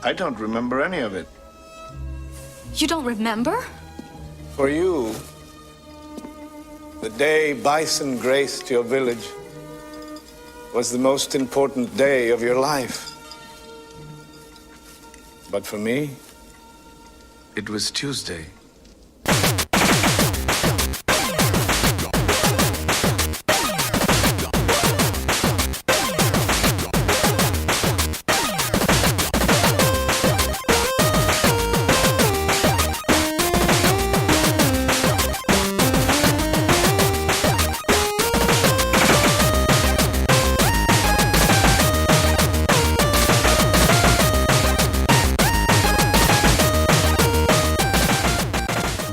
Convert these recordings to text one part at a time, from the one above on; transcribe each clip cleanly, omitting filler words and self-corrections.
I don't remember any of it. You don't remember? For you, the day bison graced your village was the most important day of your life. But for me, it was Tuesday.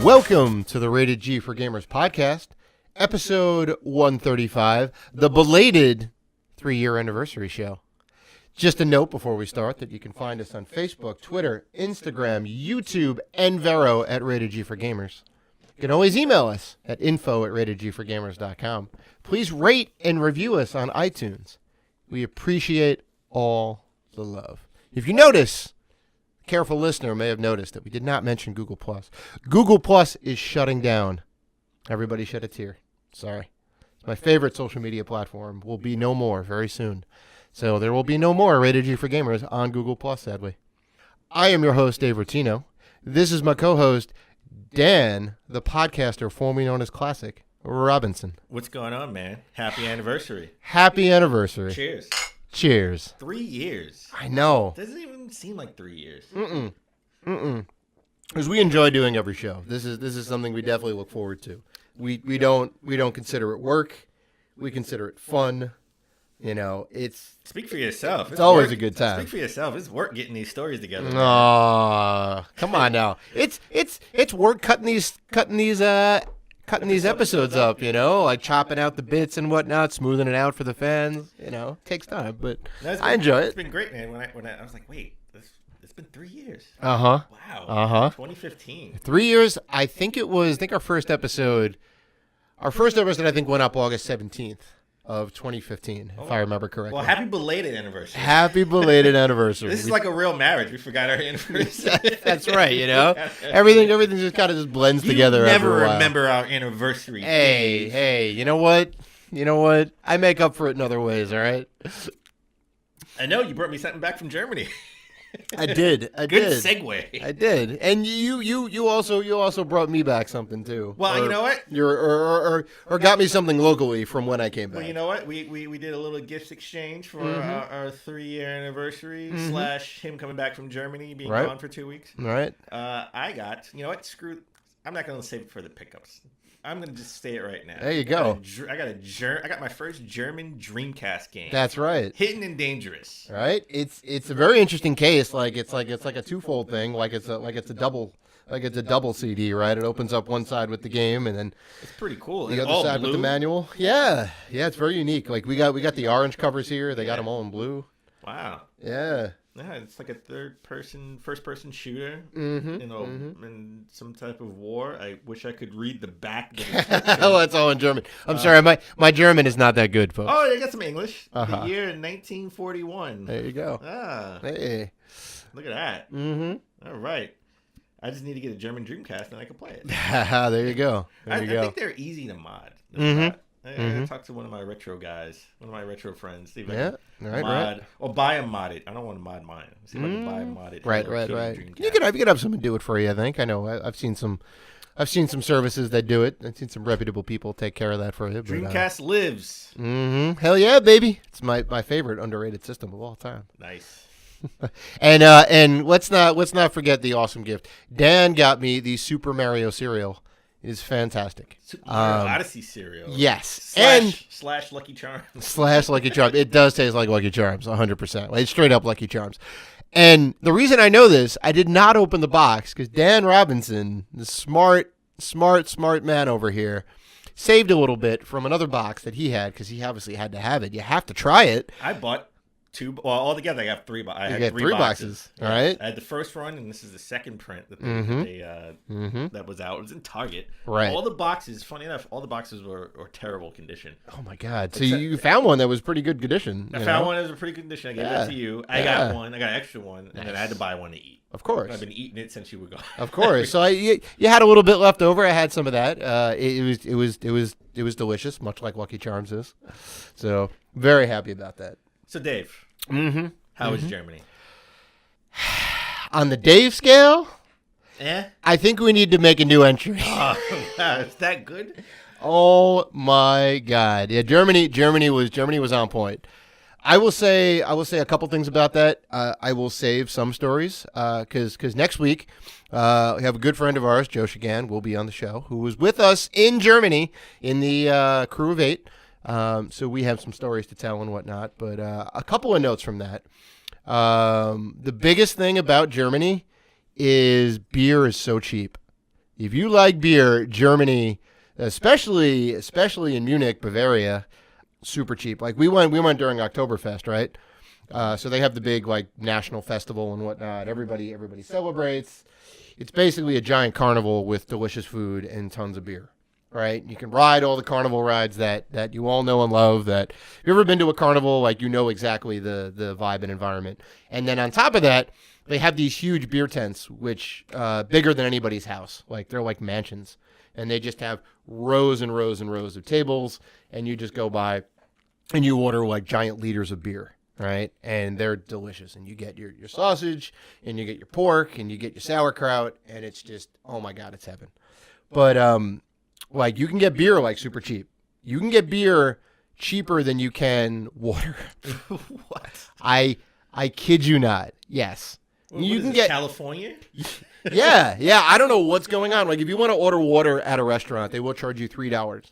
Welcome to the Rated G for Gamers podcast, episode 135, the belated 3-year anniversary show. Just a note before we start that you can find us on Facebook, Twitter, Instagram, YouTube, and Vero at Rated G for Gamers. You can always email us at info@ratedgforgamers.com. Please rate and review us on iTunes. We appreciate all the love. If you notice, careful listener may have noticed that we did not mention Google+. Google+ is shutting down. Everybody shed a tear. Sorry. It's my favorite social media platform. Will be no more very soon. So there will be no more Rated G for Gamers on Google+, sadly. I am your host, Dave Rotino. This is my co-host, Dan, the podcaster formerly known as Classic Robinson. What's going on, man? Happy anniversary. Happy anniversary. Cheers. Cheers. 3 years. I know. Doesn't even seem like 3 years. Because we enjoy doing every show. This is something we definitely look forward to. We don't consider it work. We consider it fun. You know, it's Speak for yourself. It's always a good time. Speak for yourself. It's work getting these stories together. Aw, come on now. It's work cutting these episodes up, you know, like chopping out the bits and whatnot, smoothing it out for the fans. You know, it takes time, but I enjoy it. It's been great, man. When I was like, wait, it's been 3 years. Wow. 2015. 3 years. I think our first episode I think went up August 17th of 2015, if I remember correctly. Well, happy belated anniversary. Happy belated anniversary. This is like a real marriage. We forgot our anniversary. That's right, you know? Everything just kind of just blends together. Never after a while. remember our anniversary. Hey, you know what? I make up for it in other ways, all right? I know you brought me something back from Germany. I did. Good segue. I did. And you also brought me back something too. Well, you know what? Or got me something locally from when I came back. Well, you know what? We did a little gift exchange for our 3-year anniversary / him coming back from Germany, being gone for 2 weeks. Right. I got, you know what? I'm not going to save it for the pickups. I'm going to just say it right now. There you go. I got my first German Dreamcast game. That's right. Hidden and Dangerous. Right? It's a very interesting case. It's like a twofold thing. It's a double CD, right? It opens up one side with the game, and then it's pretty cool. The other side with the manual. Yeah, it's very unique. Like we got the orange covers here. They got them all in blue. Wow. Yeah. Yeah, it's like a first-person shooter, in some type of war. I wish I could read the back. Oh, it's all in German. I'm sorry, my German is not that good, folks. Oh, I got some English. The year 1941. There you go. Hey. Look at that. Mm-hmm. All right. I just need to get a German Dreamcast and I can play it. There you go. I think they're easy to mod. I talked to one of my retro guys, one of my retro friends. See if I can mod or buy a modded. I don't want to mod mine. See if I can buy a modded. Right. You could have someone do it for you. I think. I know. I've seen some services that do it. I've seen some reputable people take care of that for you. Dreamcast lives. Hell yeah, baby! It's my favorite underrated system of all time. Nice. And let's not forget the awesome gift. Dan got me the Super Mario cereal. It is fantastic. Super Mario Odyssey cereal. Yes. Slash Lucky Charms. Slash Lucky Charms. It does taste like Lucky Charms, 100%. It's straight up Lucky Charms. And the reason I know this, I did not open the box because Dan Robinson, the smart man over here, saved a little bit from another box that he had because he obviously had to have it. You have to try it. I bought altogether I have three. I had three boxes. All right. I had the first run, and this is the second print that that was out. It was in Target. Right. All the boxes, funny enough, all the boxes were terrible condition. Oh my God! So you found one that was pretty good condition. I found one that was a pretty good condition. I gave that to you. I got one. I got an extra one, and then I had to buy one to eat. Of course. I've been eating it since you were gone. Of course. So you had a little bit left over. I had some of that. It was delicious, much like Lucky Charms is. So very happy about that. So Dave, how is Germany? On the Dave scale, Yeah. I think we need to make a new entry. Oh, wow, is that good? Oh my God! Yeah, Germany was on point. I will say a couple things about that. I will save some stories because next week we have a good friend of ours, Joe Shagan, will be on the show, who was with us in Germany in the crew of 8. So we have some stories to tell and whatnot. But a couple of notes from that. The biggest thing about Germany is beer is so cheap. If you like beer, Germany, especially in Munich, Bavaria, super cheap. Like we went during Oktoberfest, right? So they have the big like national festival and whatnot. Everybody celebrates. It's basically a giant carnival with delicious food and tons of beer, right? You can ride all the carnival rides that you all know and love. That if you've ever been to a carnival, like you know exactly the vibe and environment. And then on top of that, they have these huge beer tents, which bigger than anybody's house. Like they're like mansions. And they just have rows and rows and rows of tables, and you just go by and you order like giant liters of beer, right? And they're delicious. And you get your sausage, and you get your pork, and you get your sauerkraut, and it's just, oh my God, it's heaven. But like you can get beer like super cheap. You can get beer cheaper than you can water. What? I kid you not. Yes. You can get California. Yeah. I don't know what's going on. Like, if you want to order water at a restaurant, they will charge you $3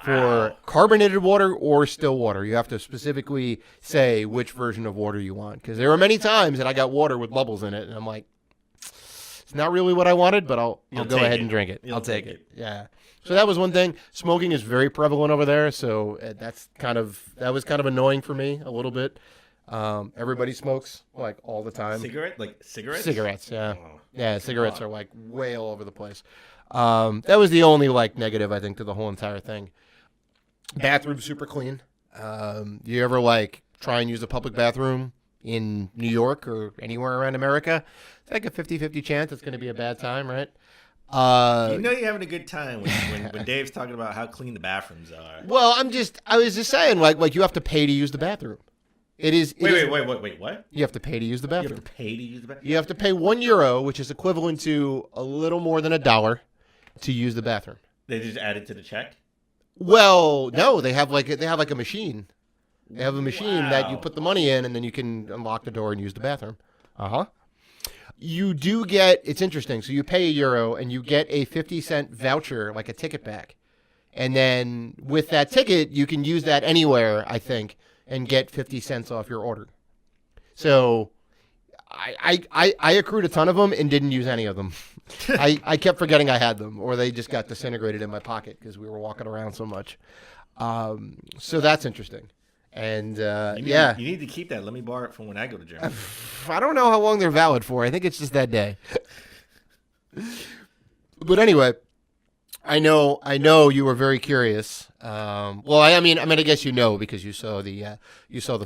for carbonated water or still water. You have to specifically say which version of water you want. Because there were many times that I got water with bubbles in it, and I'm like, it's not really what I wanted, but I'll go ahead and drink it. I'll take it. Yeah. So that was one thing. Smoking is very prevalent over there, so that was kind of annoying for me a little bit. Everybody smokes like all the time. Cigarettes? Cigarettes, yeah. Oh. Yeah, cigarettes are like way all over the place. That was the only like negative I think to the whole entire thing. Bathroom super clean. You ever like try and use a public bathroom in New York or anywhere around America? It's like a 50-50 chance it's going to be a bad time, right? You know you're having a good time when Dave's talking about how clean the bathrooms are. Well, I was just saying like you have to pay to use the bathroom. Wait, what? You have to pay to use the bathroom. You have to pay to use the bathroom? You have to pay €1, which is equivalent to a little more than $1 to use the bathroom. They just add it to the check? Well, no, they have like a machine. They have a machine that you put the money in, and then you can unlock the door and use the bathroom. You do get, it's interesting, so you pay €1 and you get a 50-cent voucher, like a ticket back. And then with that ticket, you can use that anywhere, I think, and get 50 cents off your order. So I accrued a ton of them and didn't use any of them. I kept forgetting I had them, or they just got disintegrated in my pocket because we were walking around so much. So that's interesting. And you need to keep that. Let me borrow it from when I go to Germany. I don't know how long they're valid for. I think it's just that day. But anyway, I know you were very curious. Well, I mean, I guess you know because you saw the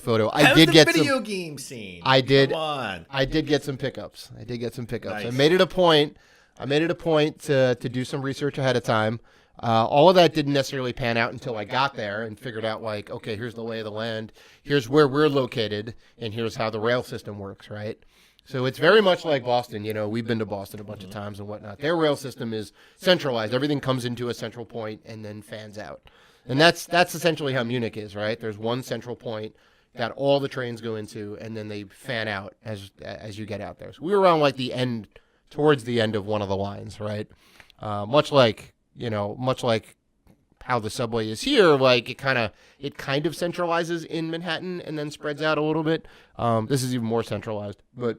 photo. How's the video game scene? I did. Come on. I did get some pickups. Nice. I made it a point to do some research ahead of time. All of that didn't necessarily pan out until I got there and figured out like, okay, here's the lay of the land. Here's where we're located, and here's how the rail system works, right? So it's very much like Boston. You know, we've been to Boston a bunch of times and whatnot. Their rail system is centralized. Everything comes into a central point and then fans out. And that's essentially how Munich is, right? There's one central point that all the trains go into, and then they fan out as you get out there. So we were around like towards the end of one of the lines, right? Much like how the subway is here, like it kind of centralizes in Manhattan and then spreads out a little bit. This is even more centralized, but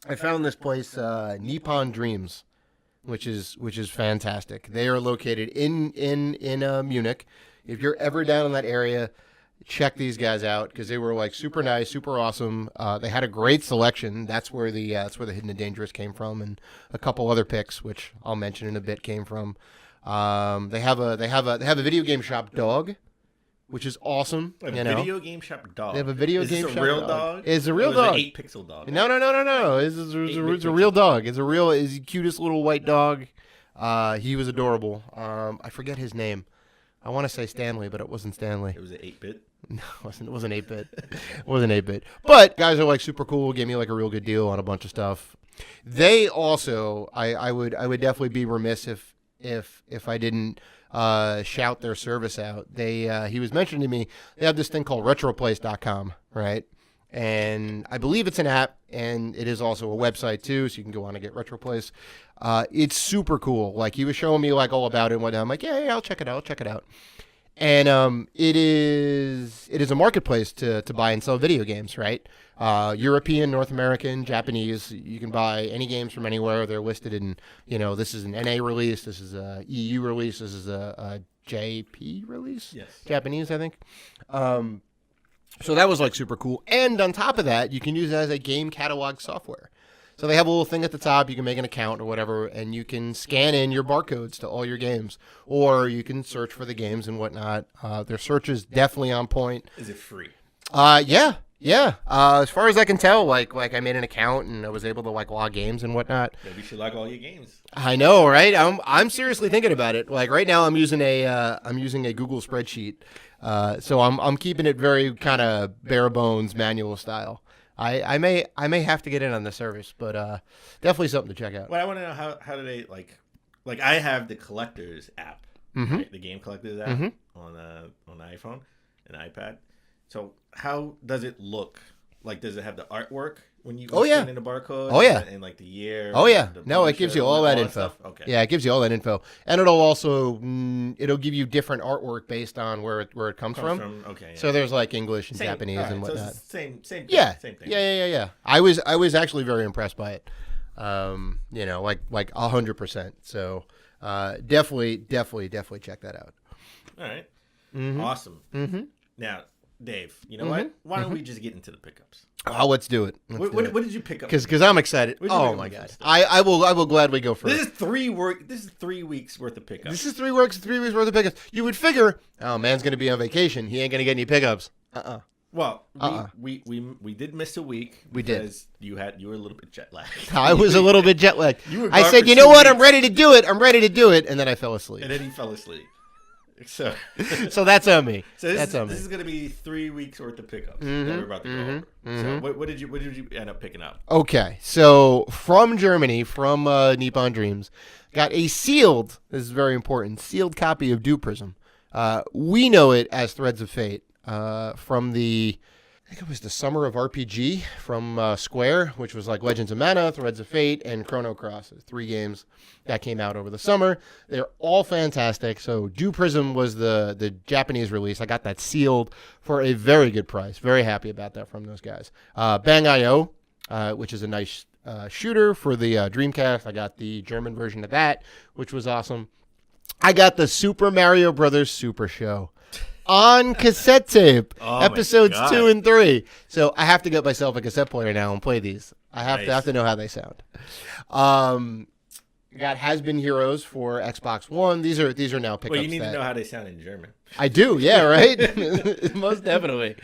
I found this place, Nippon Dreams, which is fantastic. They are located in Munich. If you're ever down in that area, check these guys out because they were like super nice, super awesome. They had a great selection. That's where the Hidden and Dangerous came from, and a couple other picks, which I'll mention in a bit, came from. They have a video game shop dog, which is awesome. Video game shop dog. They have a video game shop. Is this a real dog? It's a real dog. It's an 8-pixel dog. No. It's a real dog. It's the cutest little white dog. He was adorable. I forget his name. I want to say Stanley, but it wasn't Stanley. It was an 8-bit. No, it wasn't 8-bit. It wasn't 8-bit. But guys are like super cool. Gave me like a real good deal on a bunch of stuff. They also, I would definitely be remiss if I didn't shout their service out. He was mentioning to me they have this thing called retroplace.com, right? And I believe it's an app, and it is also a website too, so you can go on and get Retroplace. It's super cool. Like, he was showing me like all about it and whatnot. I'm like, yeah, I'll check it out. And it is a marketplace to buy and sell video games, right? European, North American, Japanese. You can buy any games from anywhere. They're listed in, this is an NA release, this is a EU release, this is a JP release. Yes. Japanese, I think. So that was like super cool. And on top of that, you can use it as a game catalog software. So they have a little thing at the top. You can make an account or whatever, and you can scan in your barcodes to all your games. Or you can search for the games and whatnot. Their search is definitely on point. Is it free? Yeah. As far as I can tell, like I made an account and I was able to like log games and whatnot. Maybe you should log all your games. I know, right? I'm seriously thinking about it. Like right now, I'm using a Google spreadsheet. So I'm keeping it very kind of bare bones manual style. I may have to get in on the service, but definitely something to check out. Well, I want to know how do they like I have the collectors app, right? The game collectors app on the iPhone and iPad. So how does it look? Like, does it have the artwork when you scan in the barcode? Oh yeah, and like the year. Oh yeah, the no, it gives you all that info. Stuff? Okay. Yeah, it gives you all that info, and it'll also it'll give you different artwork based on where it comes from. Okay. Yeah. So there's like English and Japanese and so whatnot. it's same thing. Yeah. Same thing. Yeah. I was actually very impressed by it. Like 100%. So definitely check that out. All right. Awesome. Now, Dave, you know what? Why don't we just get into the pickups? Oh, let's do it. What did you pick up? Because I'm excited. Oh my god, I will gladly go first. This is 3 weeks worth of pickups. This is 3 weeks worth of pickups. You would figure, oh, man's gonna be on vacation. He ain't gonna get any pickups. Well, we did miss a week. We did. Because you were a little bit jet lagged. I was a little bit jet lagged. I said, you know what? I'm ready to do it. And then I fell asleep. And then he fell asleep. So that's on me. So this is going to be 3 weeks worth of pickups that we're about to go over. So what did you end up picking up? Okay, so from Germany, from Nippon Dreams, got a sealed. This is very important. Sealed copy of Dew Prism. We know it as Threads of Fate from the. I think it was the Summer of RPG from Square, which was like Legends of Mana, Threads of Fate, and Chrono Cross. 3 games that came out over the summer. They're all fantastic. So Dew Prism was the Japanese release. I got that sealed for a very good price. Very happy about that from those guys. Bang.io, which is a nice shooter for the Dreamcast. I got the German version of that, which was awesome. I got the Super Mario Brothers Super Show. On cassette tape, episodes 2 and 3. So I have to get myself a cassette player now and play these. I have to know how they sound. Got Has Been Heroes for Xbox One. These are now pickups. Well, you need to know how they sound in German. I do, yeah, right. Most definitely.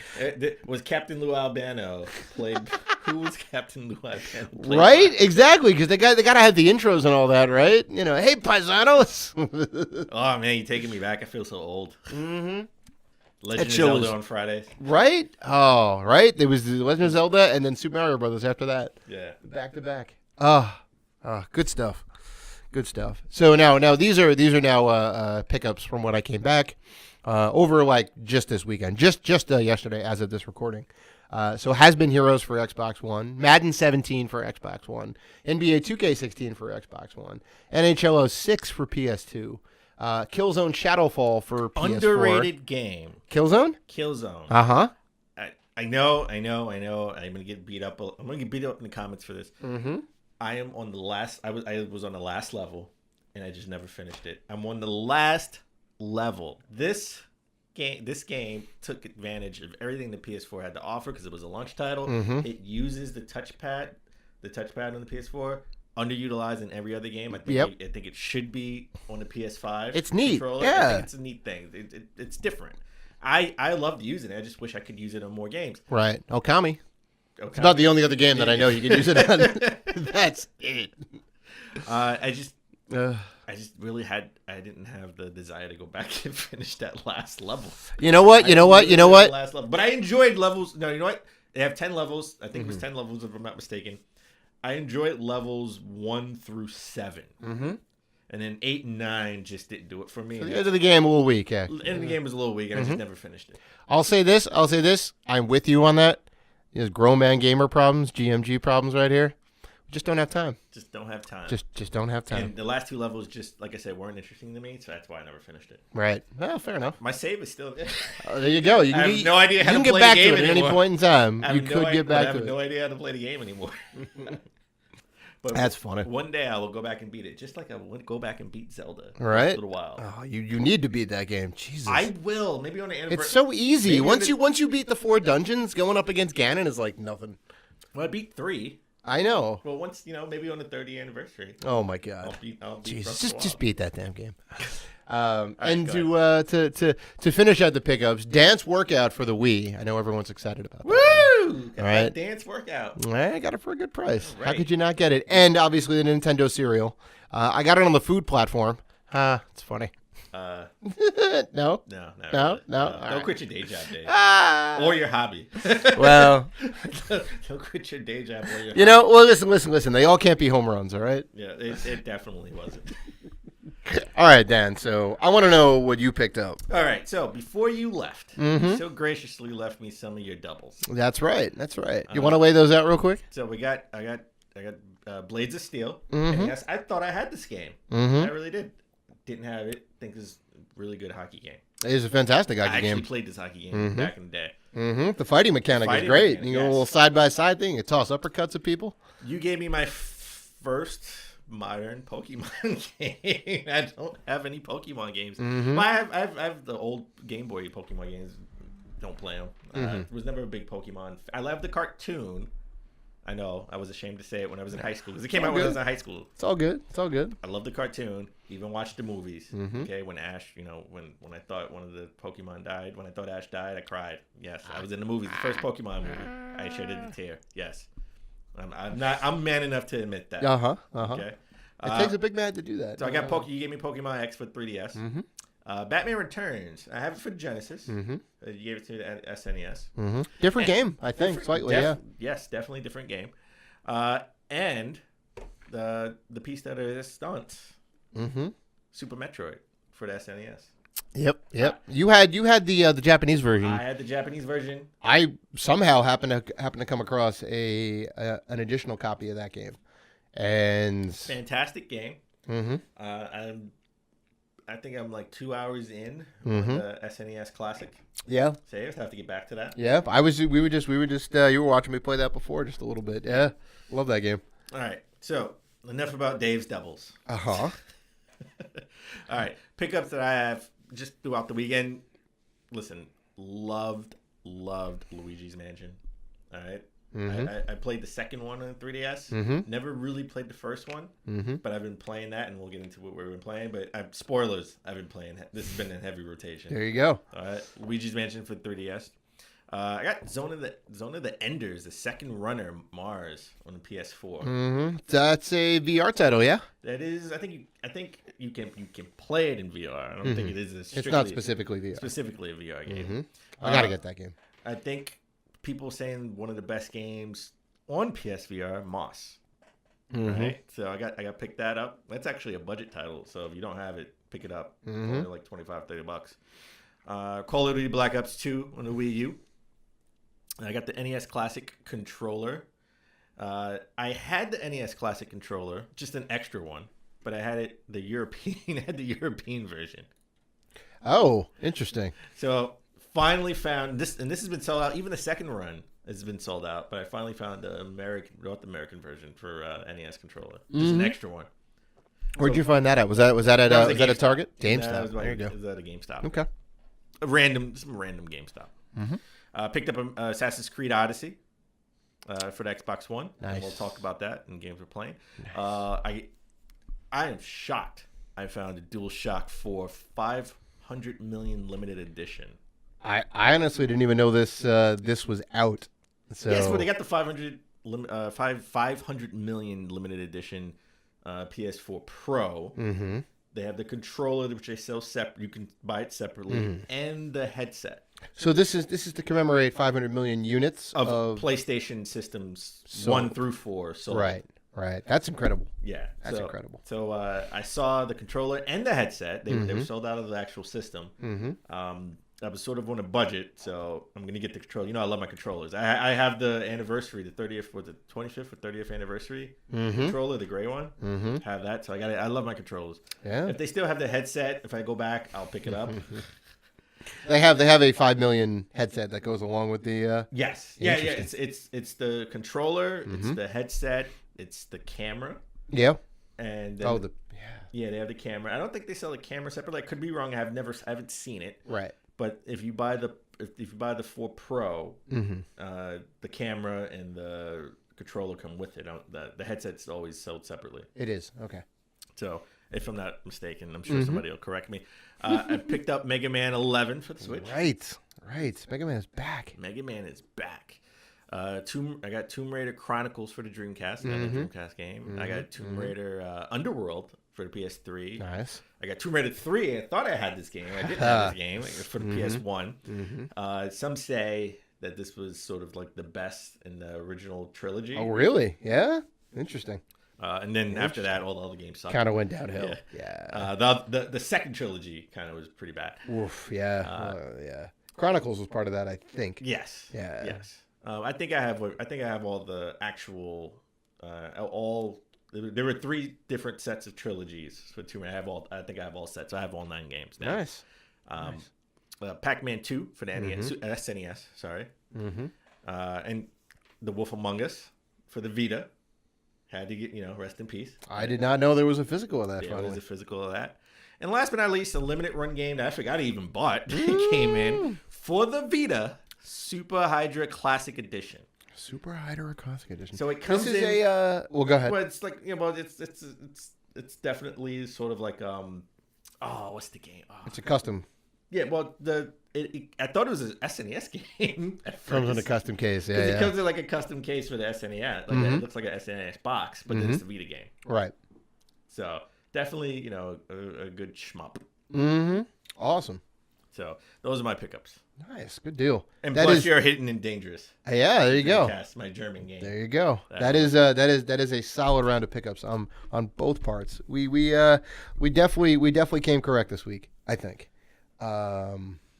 Was Captain Lou Albano played? Who was Captain Lou Albano? Right, by? Exactly, because they got to have the intros and all that, right? Hey, paisanos. Oh man, you're taking me back. I feel so old. Legend of Zelda on Fridays. Right? Oh, right. There was the Legend of Zelda and then Super Mario Brothers after that. Yeah. Back to back. Good stuff. Good stuff. So now these are now pickups from when I came back over like just this weekend, just yesterday as of this recording. So Has Been Heroes for Xbox One, Madden 17 for Xbox One, NBA 2K16 for Xbox One, NHL 06 for PS2. Killzone Shadowfall for PS4. Underrated game. Killzone. Uh-huh. I know. I'm gonna get beat up. I'm gonna get beat up in the comments for this. I am on the last. I was on the last level, and I just never finished it. I'm on the last level. This game took advantage of everything the PS4 had to offer because it was a launch title. It uses the touchpad on the PS4, underutilized in every other game. I think it should be on the PS5. It's neat. Controller. Yeah, I think it's a neat thing. It's different. I loved using it. I just wish I could use it on more games. Right. Okami. It's about the only other game that I know you can use it on. That's it. I just really didn't have the desire to go back and finish that last level. You know what? Last level. But I enjoyed levels. No, you know what? They have 10 levels. I think it was 10 levels if I'm not mistaken. I enjoyed levels 1 through 7. And then 8 and 9 just didn't do it for me. So the end of the game a little weak, yeah. The end of the game was a little weak, and I just never finished it. I'll say this. I'm with you on that. There's grown man gamer problems, GMG problems right here. We just don't have time. Just don't have time. Just don't have time. And the last 2 levels, just like I said, weren't interesting to me, so that's why I never finished it. Right. Well, fair enough. My save is still there. There you go. I have no idea how to get play back the game to it anymore. at any point in time. I You could get back to it. I have no idea how to play the game anymore. But that's funny. One day I will go back and beat it, just like I would go back and beat Zelda. Right. For a little while. Oh, you need to beat that game. Jesus. I will. Maybe on the anniversary. It's so easy. Once you beat the 4 dungeons, going up against Ganon is like nothing. Well, I beat 3. I know. Well, once maybe on the 30th anniversary. Oh my God. I'll beat Jesus, just beat that damn game. Right, and to finish out the pickups, dance workout for the Wii. I know everyone's excited about that. Woo! All right. Dance workout. I got it for a good price. Right. How could you not get it? And obviously the Nintendo cereal. I got it on the food platform. It's funny. No. No. No. Don't quit your day job, Dave. Or your hobby. Well, don't quit your day job or your hobby. Well, listen. They all can't be home runs, all right? Yeah, it definitely wasn't. All right, Dan. So I want to know what you picked up. All right. So before you left, you so graciously left me some of your doubles. That's right. You want to lay those out real quick? So I got Blades of Steel. And yes, I thought I had this game. I really did. Didn't have it. Think it's a really good hockey game. It is a fantastic hocky game. I actually played this hockey game back in the day. The fighting mechanic is great. You go a little side-by-side thing. You toss uppercuts at people. You gave me my first modern Pokemon game. I don't have any Pokemon games. Well, I have the old Game Boy Pokemon games. Don't play them. Was never a big Pokemon. I love the cartoon. I know. I was ashamed to say it when I was in high school because it came out when I was in high school. It's all good. I love the cartoon. Even watched the movies. Okay, when Ash, when I thought one of the Pokemon died, when I thought Ash died, I cried. Yes, I was in the movies. The first Pokemon movie, I shedded a tear. Yes, I'm man enough to admit that. Okay. It takes a big man to do that. So I got You gave me Pokemon X for 3DS. Batman Returns. I have it for Genesis. You gave it to the SNES. Different game, I think, slightly. Yes, definitely different game. And the piece that is stunts. Super Metroid for the SNES. Yep. You had the Japanese version. I had the Japanese version. I somehow happened to come across an additional copy of that game, and fantastic game. I think I'm like 2 hours in with the SNES Classic. Yeah. Save. Have to get back to that. Yeah. We were just you were watching me play that before just a little bit. Yeah. Love that game. All right. So enough about Dave's doubles. All right. Pickups that I have just throughout the weekend. Listen, loved Luigi's Mansion. All right. I played the second one on 3DS. Never really played the first one, but I've been playing that, and we'll get into what we've been playing. But spoilers, I've been playing. This has been in heavy rotation. There you go. All right, Luigi's Mansion for 3DS. I got Zone of the Enders, the second runner, Mars on the PS4. That's a VR title, yeah. That is. I think you can play it in VR. I don't think it is. It's not specifically VR. Specifically a VR game. I gotta get that game. I think people saying one of the best games on PSVR, Moss. Right? So I got picked that up. That's actually a budget title, so if you don't have it, pick it up. It's only like $25-$30. Call of Duty Black Ops 2 on the Wii U. I got the NES Classic controller. I had the NES Classic controller, just an extra one, but I had the European version. Oh, interesting. So finally found this, and this has been sold out. Even the second run has been sold out, but I finally found the North American version for NES controller, just an extra one. Where'd you find that at? Was that at a Target? GameStop. There you go. Was that a GameStop? Okay. some random GameStop. Picked up Assassin's Creed Odyssey for the Xbox One. Nice. And we'll talk about that in games we're playing. Nice. I am shocked. I found a DualShock 4 500 million limited edition. I honestly didn't even know this was out. So Yes, well, they got the 500 million limited edition PS4 Pro. Mm-hmm. They have the controller, which they sell separate. You can buy it separately, and the headset So this is to commemorate 500 million units of PlayStation systems 1 through 4. So Right. That's incredible. Yeah, That's incredible. So I saw the controller and the headset. They were sold out of the actual system. I was sort of on a budget, so I'm gonna get the controller. You know, I love my controllers. I have the anniversary, the 30th, was it 25th or 30th anniversary controller, the gray one. Have that, so I got it. I love my controllers. Yeah. If they still have the headset, if I go back, I'll pick it up. They have a 5 million headset that goes along with the. Yes. Yeah. It's the controller. It's the headset. It's the camera. Yeah. And then they have the camera. I don't think they sell the camera separately. I could be wrong. I haven't seen it. Right. But if you buy the 4 Pro, the camera and the controller come with it. The headset's always sold separately. It is. Okay. So if I'm not mistaken, I'm sure somebody will correct me. I picked up Mega Man 11 for the Switch. Right. Mega Man is back. Mega Man is back. I got Tomb Raider Chronicles for the Dreamcast, another Dreamcast game. I got Tomb Raider Underworld for the PS3. Nice. I got Tomb Raider 3. I thought I had this game. I didn't have this game for the PS1. Some say that this was sort of like the best in the original trilogy. Oh, really? Yeah. Interesting. And then after that, all the other games sucked. Kind of went downhill. Yeah. The second trilogy kind of was pretty bad. Oof. Yeah. Yeah. Chronicles was part of that, I think. Yes. Yeah. Yes. I think I have all the actual There were 3 different sets of trilogies for Tomb Raider. I think I have all sets. I have all 9 games now. Nice. Pac-Man 2 for the SNES. Sorry. And The Wolf Among Us for the Vita. Had to get, rest in peace. I did not know there was a physical of that. Yeah, there's a physical of that. And last but not least, a limited run game that I forgot I even bought came in for the Vita, Super Hydra Classic Edition. Super Hydra Classic Edition. So it comes this is in. Well, go ahead. Well, it's like it's definitely sort of like what's the game? Oh, It's a custom. Yeah, well I thought it was an SNES game. Comes in a custom case. Yeah, It comes in like a custom case for the SNES. Like it looks like an SNES box, but then it's a Vita game. Right. So definitely, a good shmup. Awesome. So those are my pickups. Nice. Good deal. And plus, you're Hidden and Dangerous. Yeah, there you go. Cast, my German game. There you go. That is a solid round of pickups on both parts. We definitely came correct this week, I think.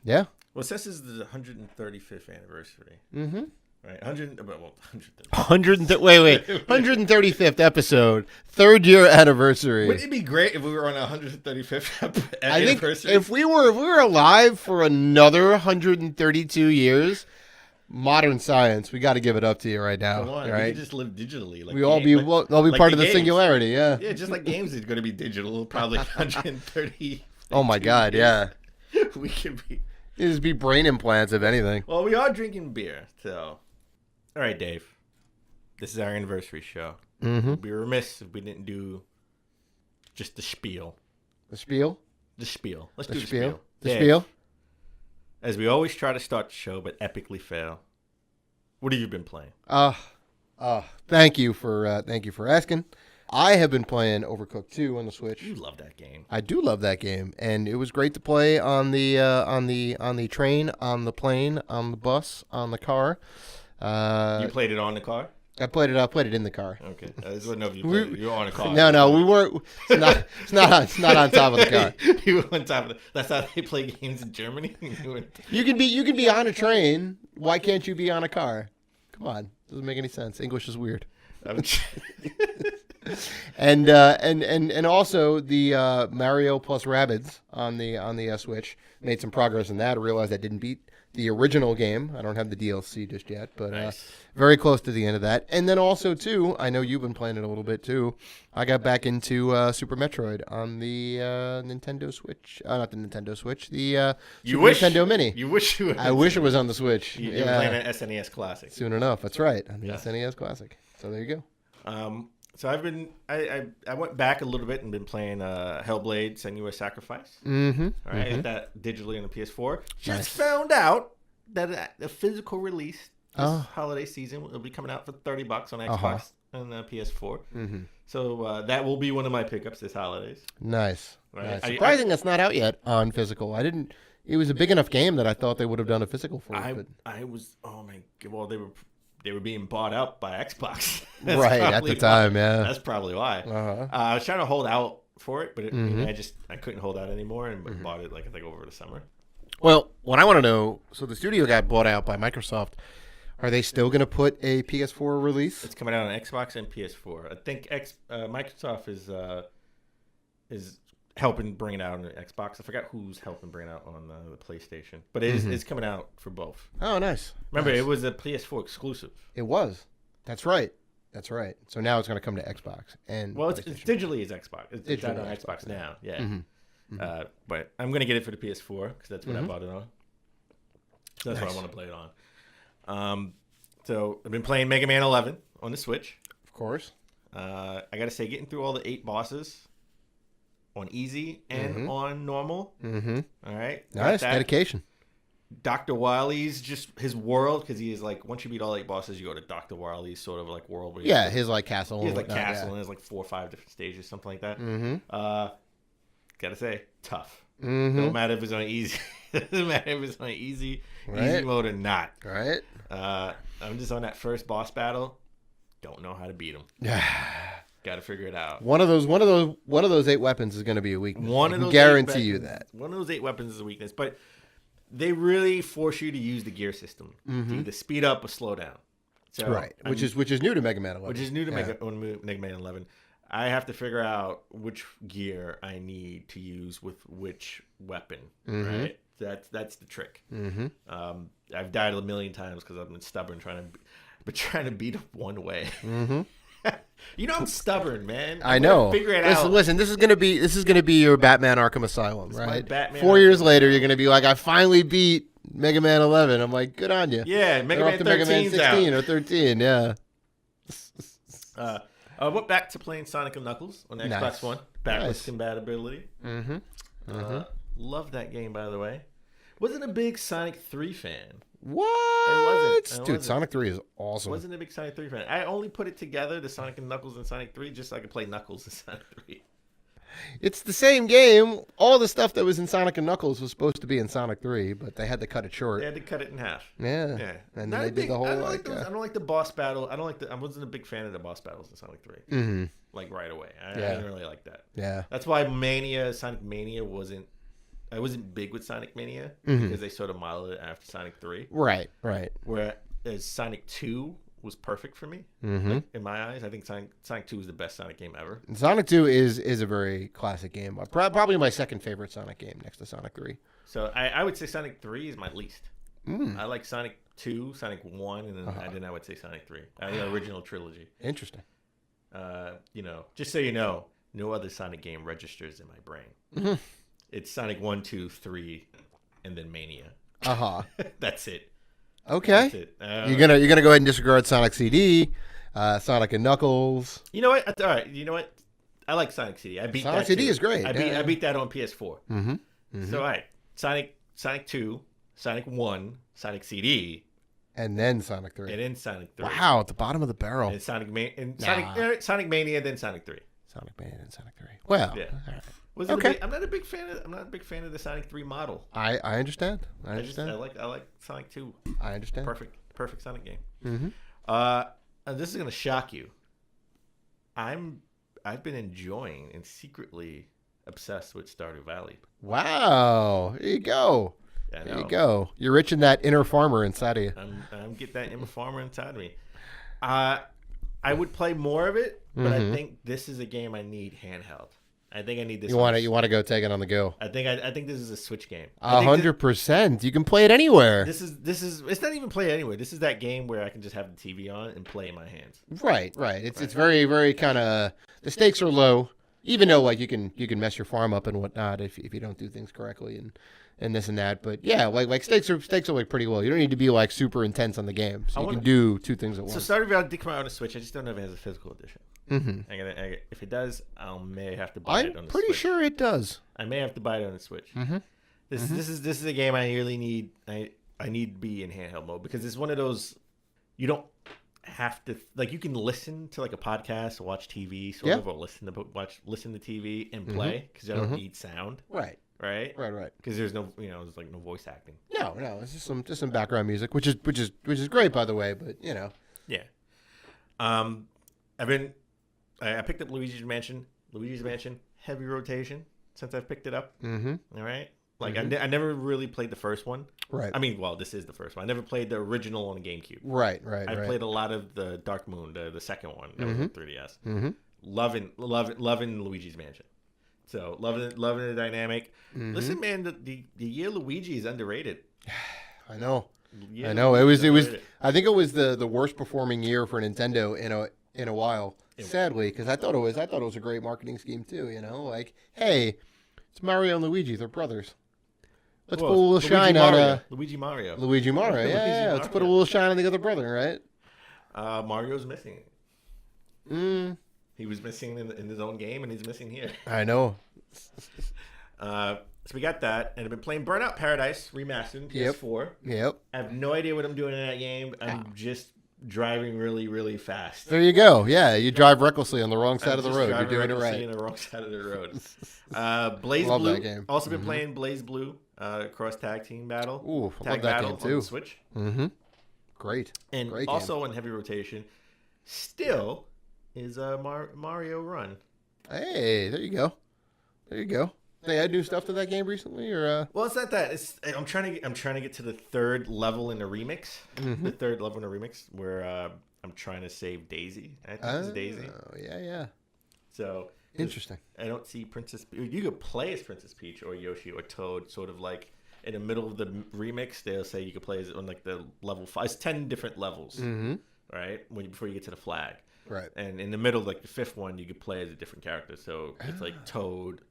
Yeah. Well, since this is the 135th anniversary. Right, 135th episode, 3rd year anniversary. Wouldn't it be great if we were on 135th I think anniversary? if we were alive for another 132 years, modern science, we got to give it up to you right now. Come on, right? we can just live digitally. Like we'll all be like part of the games. singularity. Yeah. Yeah, just like games is going to be digital, probably 130. Oh my God! Yeah. We could be. It'd just be brain implants, if anything. Well, we are drinking beer, so. All right, Dave. This is our anniversary show. We'd be remiss if we didn't do just the spiel. The spiel? The spiel. Let's The do the spiel? spiel. The Dave, spiel? as we always try to start the show but epically fail, what have you been playing? Thank you for asking. I have been playing Overcooked 2 on the Switch. You love that game. I do love that game, and it was great to play on the train, on the plane, on the bus, on the car. You played it on the car? I played it in the car. Okay, I just want to know if you played it. You were on a car. No, we weren't. It's not on top of the car. You were on top of it. That's how they play games in Germany. You can be on a train. Why can't you be on a car? Come on, doesn't make any sense. English is weird. And also the Mario plus Rabbids on the Switch made some progress in that. I realized I didn't beat the original game. I don't have the DLC just yet, but Nice. very close to the end of that. And then also, too, I know you've been playing it a little bit, too. I got back into Super Metroid on the Nintendo Switch. Not the Nintendo Switch, the Nintendo Mini. You wish you would. I wish it was on the Switch. You were playing an SNES Classic. Soon enough. That's right, on the SNES Classic. So there you go. So I've been I went back a little bit and been playing Hellblade: Senua's Sacrifice. Mm-hmm. All right, I got that digitally on the PS4. Just found out that a physical release this holiday season will be coming out for $30 on Xbox and PS4. Mm-hmm. So that will be one of my pickups this holidays. Nice. Right. Nice. Surprising that's not out yet on physical. I didn't. It was a big enough game that I thought they would have done a physical for it. I was oh my god. Well, they were being bought out by Xbox. Right at the time. Yeah. That's probably why. I was trying to hold out for it, but I couldn't hold out anymore and bought it I think over the summer. Well, what I want to know, so the studio got bought out by Microsoft. Are they still going to put a PS4 release? It's coming out on Xbox and PS4. I think Microsoft is helping bring it out on Xbox. I forgot who's helping bring it out on the PlayStation, but it's coming out for both. Oh, nice. Remember, Nice. it was a PS4 exclusive. It was. That's right. That's right. So now it's going to come to Xbox and Well, it's PlayStation. digitally is Xbox. It's out Digitally on Xbox Xbox now. Yeah. Mm-hmm. But I'm gonna get it for the PS4 because that's what I bought it on. So that's what I want to play it on. So I've been playing Mega Man 11 on the Switch. Of course. I gotta say, getting through all the 8 bosses on easy and on normal. Mm-hmm. All right. Nice. Got that. Dedication. Dr. Wily's just his world because he is like once you beat all 8 bosses, you go to Dr. Wily's sort of like world. Where Yeah, his like castle. he has and like whatnot, castle yeah. and there's like 4 or 5 different stages, something like that. Mm-hmm. Gotta say, tough. Mm-hmm. No matter if it's on easy, doesn't matter if it's on easy Right. mode or not. Right. I'm just on that first boss battle. Don't know how to beat him. Yeah. Got to figure it out. One of those 8 weapons is going to be a weakness. One I of can those guarantee 8 you weapons- that. One of those 8 weapons is a weakness, but they really force you to use the gear system to either speed up or slow down. So Right. Which is new to Mega Man 11. which is new to Yeah. Mega Man 11. I have to figure out which gear I need to use with which weapon. Right. That's the trick. Mm-hmm. I've died a million times because I've been stubborn trying to beat him one way. Mm-hmm. You know I'm stubborn, man. I I'm gonna know. Figure it listen, out. Listen, this is gonna be your Batman Arkham Asylum, my right? Batman 4 Arkham years later, you're gonna be like, I finally beat Mega Man 11. I'm like, good on you. Yeah, Mega They're Man up to Mega Man 13's 16 out. or 13. Yeah. I went back to playing Sonic and Knuckles on the Nice. Xbox One. Backwards Nice. compatibility. Mm-hmm. Love that game, by the way. Wasn't a big Sonic 3 fan. What? I Dude, wasn't. Sonic 3 is awesome. Wasn't a big Sonic 3 fan. I only put it together, the Sonic and Knuckles and Sonic 3, just so I could play Knuckles in Sonic 3. It's the same game. All the stuff that was in Sonic and Knuckles was supposed to be in Sonic 3, but they had to cut it short. They had to cut it in half. Yeah. Yeah. And Not then a they did big- the whole I don't like. I don't like the boss battle. I wasn't a big fan of the boss battles in Sonic 3. Mm-hmm. Like right away. I Yeah. didn't really like that. Yeah. That's why Sonic Mania I wasn't big with Sonic Mania Mm-hmm. because they sort of modeled it after Sonic 3. Right. Right. Whereas Sonic 2 was perfect for me. Mm-hmm. Like, in my eyes, I think Sonic 2 is the best Sonic game ever. Sonic 2 is a very classic game. Probably my second favorite Sonic game next to Sonic 3. So I would say Sonic 3 is my least. Mm. I like Sonic 2, Sonic 1, and then I would say Sonic 3. The original trilogy. Interesting. Just so you know, no other Sonic game registers in my brain. Mm-hmm. It's Sonic 1, 2, 3, and then Mania. Uh-huh. That's it. Okay. That's it. You're gonna go ahead and disregard Sonic CD, Sonic and Knuckles. You know what? All right. You know what? I like Sonic CD. I beat Sonic that CD too. is great. I beat that on PS4. Mm-hmm. Mm-hmm. So all right, Sonic 2, Sonic 1, Sonic CD, And then Sonic 3. and then Sonic 3. Wow, at the bottom of the barrel. And Sonic Nah. Sonic Mania, then Sonic 3. Sonic Mania and Sonic 3. Well, Yeah. all right. Okay. I'm not a big fan of the Sonic 3 model. I understand. I I understand. like Sonic 2. I understand. Perfect Sonic game. Mm-hmm. And this is gonna shock you. I've been enjoying and secretly obsessed with Stardew Valley. Wow. There you go. I There know. you go. You're reaching that inner farmer inside of you. I'm get that inner farmer inside of me. I would play more of it, but I think this is a game I need handheld. I think I need this. You want to go take it on the go. I think this is a Switch game. 100%. You can play it anywhere. This is. It's not even play it anywhere. This is that game where I can just have the TV on and play in my hands. Right. It's very, very kind of, the stakes are low, even though like you can mess your farm up and whatnot if you don't do things correctly and this and that. But yeah, like stakes are like pretty low. You don't need to be like super intense on the game, so you can do two things at once. So Stardew Valley did come out on the Switch. I just don't know if it has a physical edition. Mm-hmm. If it does, I may have to buy it on the Switch. I'm pretty sure it does. I may have to buy it on the Switch. Mm-hmm. This is a game I really need. I need to be in handheld mode because it's one of those you don't have to like. You can listen to like a podcast or watch TV, sort of, or listen to TV and play because I don't need sound. Right. Because there's no, there's like no voice acting. No, it's just some background music, which is great, by the way. But Yeah. I picked up Luigi's Mansion. Heavy rotation since I've picked it up. Mm-hmm. All right. Like I never really played the first one. Right. I mean, well, this is the first one. I never played the original on the GameCube. Right. I played a lot of the Dark Moon, the second one that was on 3DS. Mm-hmm. Loving Luigi's Mansion. So loving the dynamic. Mm-hmm. Listen, man, the year Luigi is underrated. I know. It was. I think it was the worst performing year for Nintendo in a while. Sadly, because I thought it was a great marketing scheme too. Like, hey, it's Mario and Luigi. They're brothers. Let's put a little shine on Luigi Mario. Yeah. Let's put a little shine on the other brother, right? Mario's missing. He was missing in his own game, and he's missing here. I know. So we got that, and I've been playing Burnout Paradise Remastered PS4. Yep. I have no idea what I'm doing in that game. I'm just driving really, really fast. There you go. Yeah, you drive recklessly on the wrong side of the road. You're doing it right. On the wrong side of the road. Blaze love Blue. That game. Also been playing Blaze Blue cross tag team battle. Ooh, I tag love that battle game too. on the Switch. Mm-hmm. Great. And Great also in heavy rotation, still is Mario Run. Hey, there you go. They add new stuff to that game recently, or? Well, it's not that. I'm trying to get to the third level in the remix. Mm-hmm. The third level in the remix where I'm trying to save Daisy. I think it's Daisy. Oh yeah. So interesting. I don't see Princess. You could play as Princess Peach or Yoshi or Toad, sort of like in the middle of the remix. They'll say you could play as on like the level 5. It's 10 different levels, right? Before you get to the flag, right? And in the middle, like the 5th one, you could play as a different character. So it's like Toad,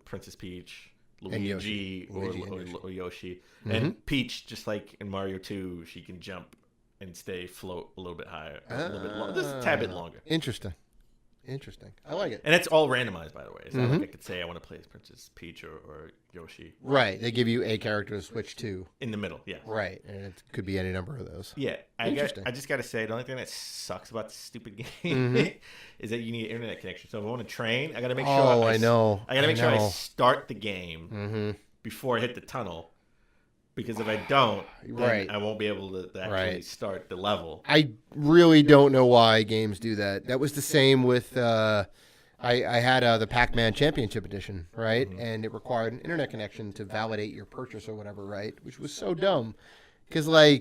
Princess Peach, Luigi, or Yoshi. And Peach, just like in Mario 2, she can jump and float a little bit higher, a little bit longer, just a tad bit longer. Interesting. I like it. And it's all randomized, by the way. It's not like I could say I want to play as Princess Peach or Yoshi. Right. They give you a character to switch to. In the middle, yeah. Right. And it could be any number of those. Yeah. I just got to say, the only thing that sucks about this stupid game is that you need an internet connection. So if I want to train, I got to make sure. I know. I got to make sure I start the game before I hit the tunnel. Because if I don't, then I won't be able to actually start the level. I really don't know why games do that. That was the same with I had the Pac-Man Championship Edition, right? And it required an internet connection to validate your purchase or whatever, right? Which was so dumb. Because I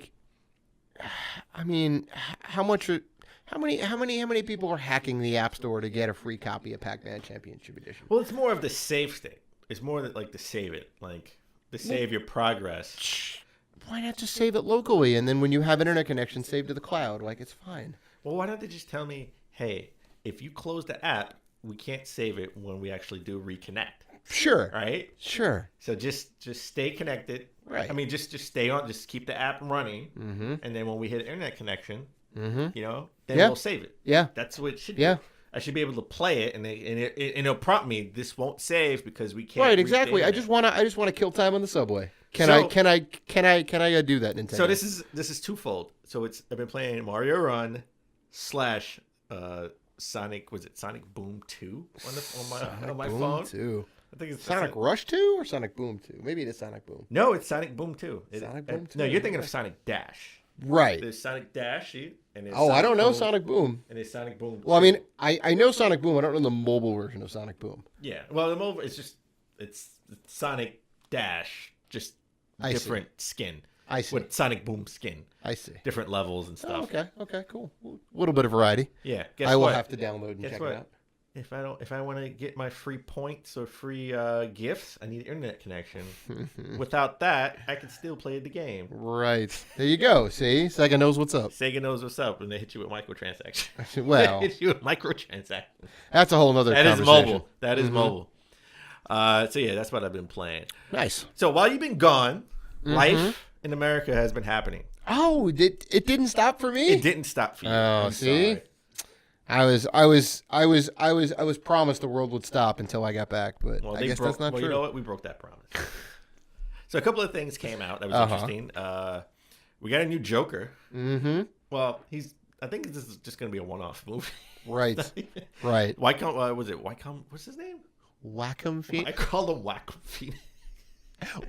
mean, how many people are hacking the App Store to get a free copy of Pac-Man Championship Edition? Well, it's more of the save state. It's more like to save it, like to save your progress. Why not just save it locally, and then when you have internet connection, save to the cloud? Like, it's fine. Well, why don't they just tell me, hey, if you close the app, we can't save it when we actually do reconnect. Sure. Right? Sure. So just stay connected. Right. I mean, just stay on. Just keep the app running, and then when we hit internet connection, then we'll save it. Yeah. That's what it should be. I should be able to play it, and it'll prompt me. This won't save because we can't. Right, exactly. I just want to kill time on the subway. Can I do that, Nintendo? So this is twofold. So I've been playing Mario Run / Sonic. Was it Sonic Boom 2 on my phone? 2. I think it's Sonic Rush 2 or Sonic Boom 2. Maybe it is Sonic Boom. No, it's Sonic Boom 2. Sonic Boom 2. No, you're thinking of Sonic Dash. Right. There's Sonic Dash. And I don't know Sonic Boom. And there's Sonic Boom. Well, I mean, I know Sonic Boom. I don't know the mobile version of Sonic Boom. Yeah. Well, the mobile it's Sonic Dash, just different skin. I see. With Sonic Boom skin. I see. Different levels and stuff. Oh, okay, cool. A little bit of variety. Yeah. I will have to download and check it out. if I want to get my free points or free gifts, I need an internet connection. Without that, I can still play the game. Right. There you go. See? Sega knows what's up. Sega knows what's up, and they hit you with microtransactions. Well, They hit you with microtransactions. that's a whole nother That is conversation. mobile. That is mobile. So yeah, that's what I've been playing. Nice. So while you've been gone, life in America has been happening. Oh, it didn't stop for me? It didn't stop for you. Oh, I'm see? sorry. I was promised the world would stop until I got back, but I guess that's not true. You know what? We broke that promise. So a couple of things came out that was interesting. We got a new Joker. Mm-hmm. Well, I think this is just going to be a one-off movie. Right. Right. Wycombe, what's his name? Wacom I Phoenix? call him Wacom Phoenix.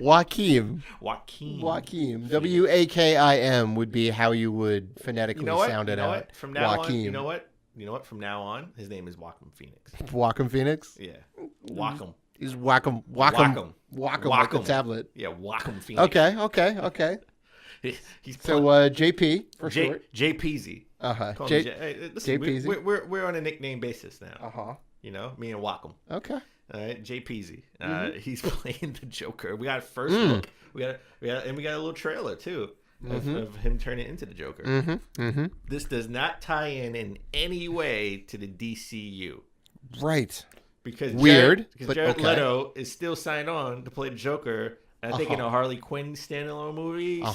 Joaquin. Joaquin. Wakim would be how you would phonetically sound it out. From now Joaquin. on, you know what? From now on, his name is Wacom Phoenix. Wacom Phoenix? Yeah. Wacom. He's Wacom like the tablet. Yeah, Wacom Phoenix. Okay. He's So JP for short. JPZ. Uh-huh. Call me hey, listen, JPZ. We're on a nickname basis now. Uh-huh. You know, me and Wacom. Okay. All right, JPZ. He's playing the Joker. We got a first look. We got a little trailer too of him turning into the Joker. This does not tie in any way to the DCU. Right. Because Weird. Because Jared Leto is still signed on to play the Joker. I think in a Harley Quinn standalone movie /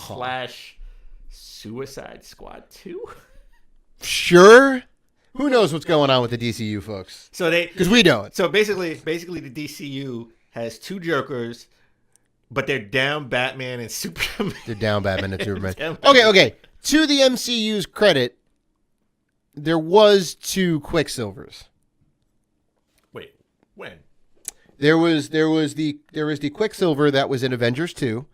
Suicide Squad 2. Sure. Who knows what's going on with the DCU folks? So because we don't. So basically, the DCU has two Jokers, but they're down Batman and Superman. They're down Batman and Superman. Okay. To the MCU's credit, there was two Quicksilvers. Wait, when? There was the Quicksilver that was in Avengers 2,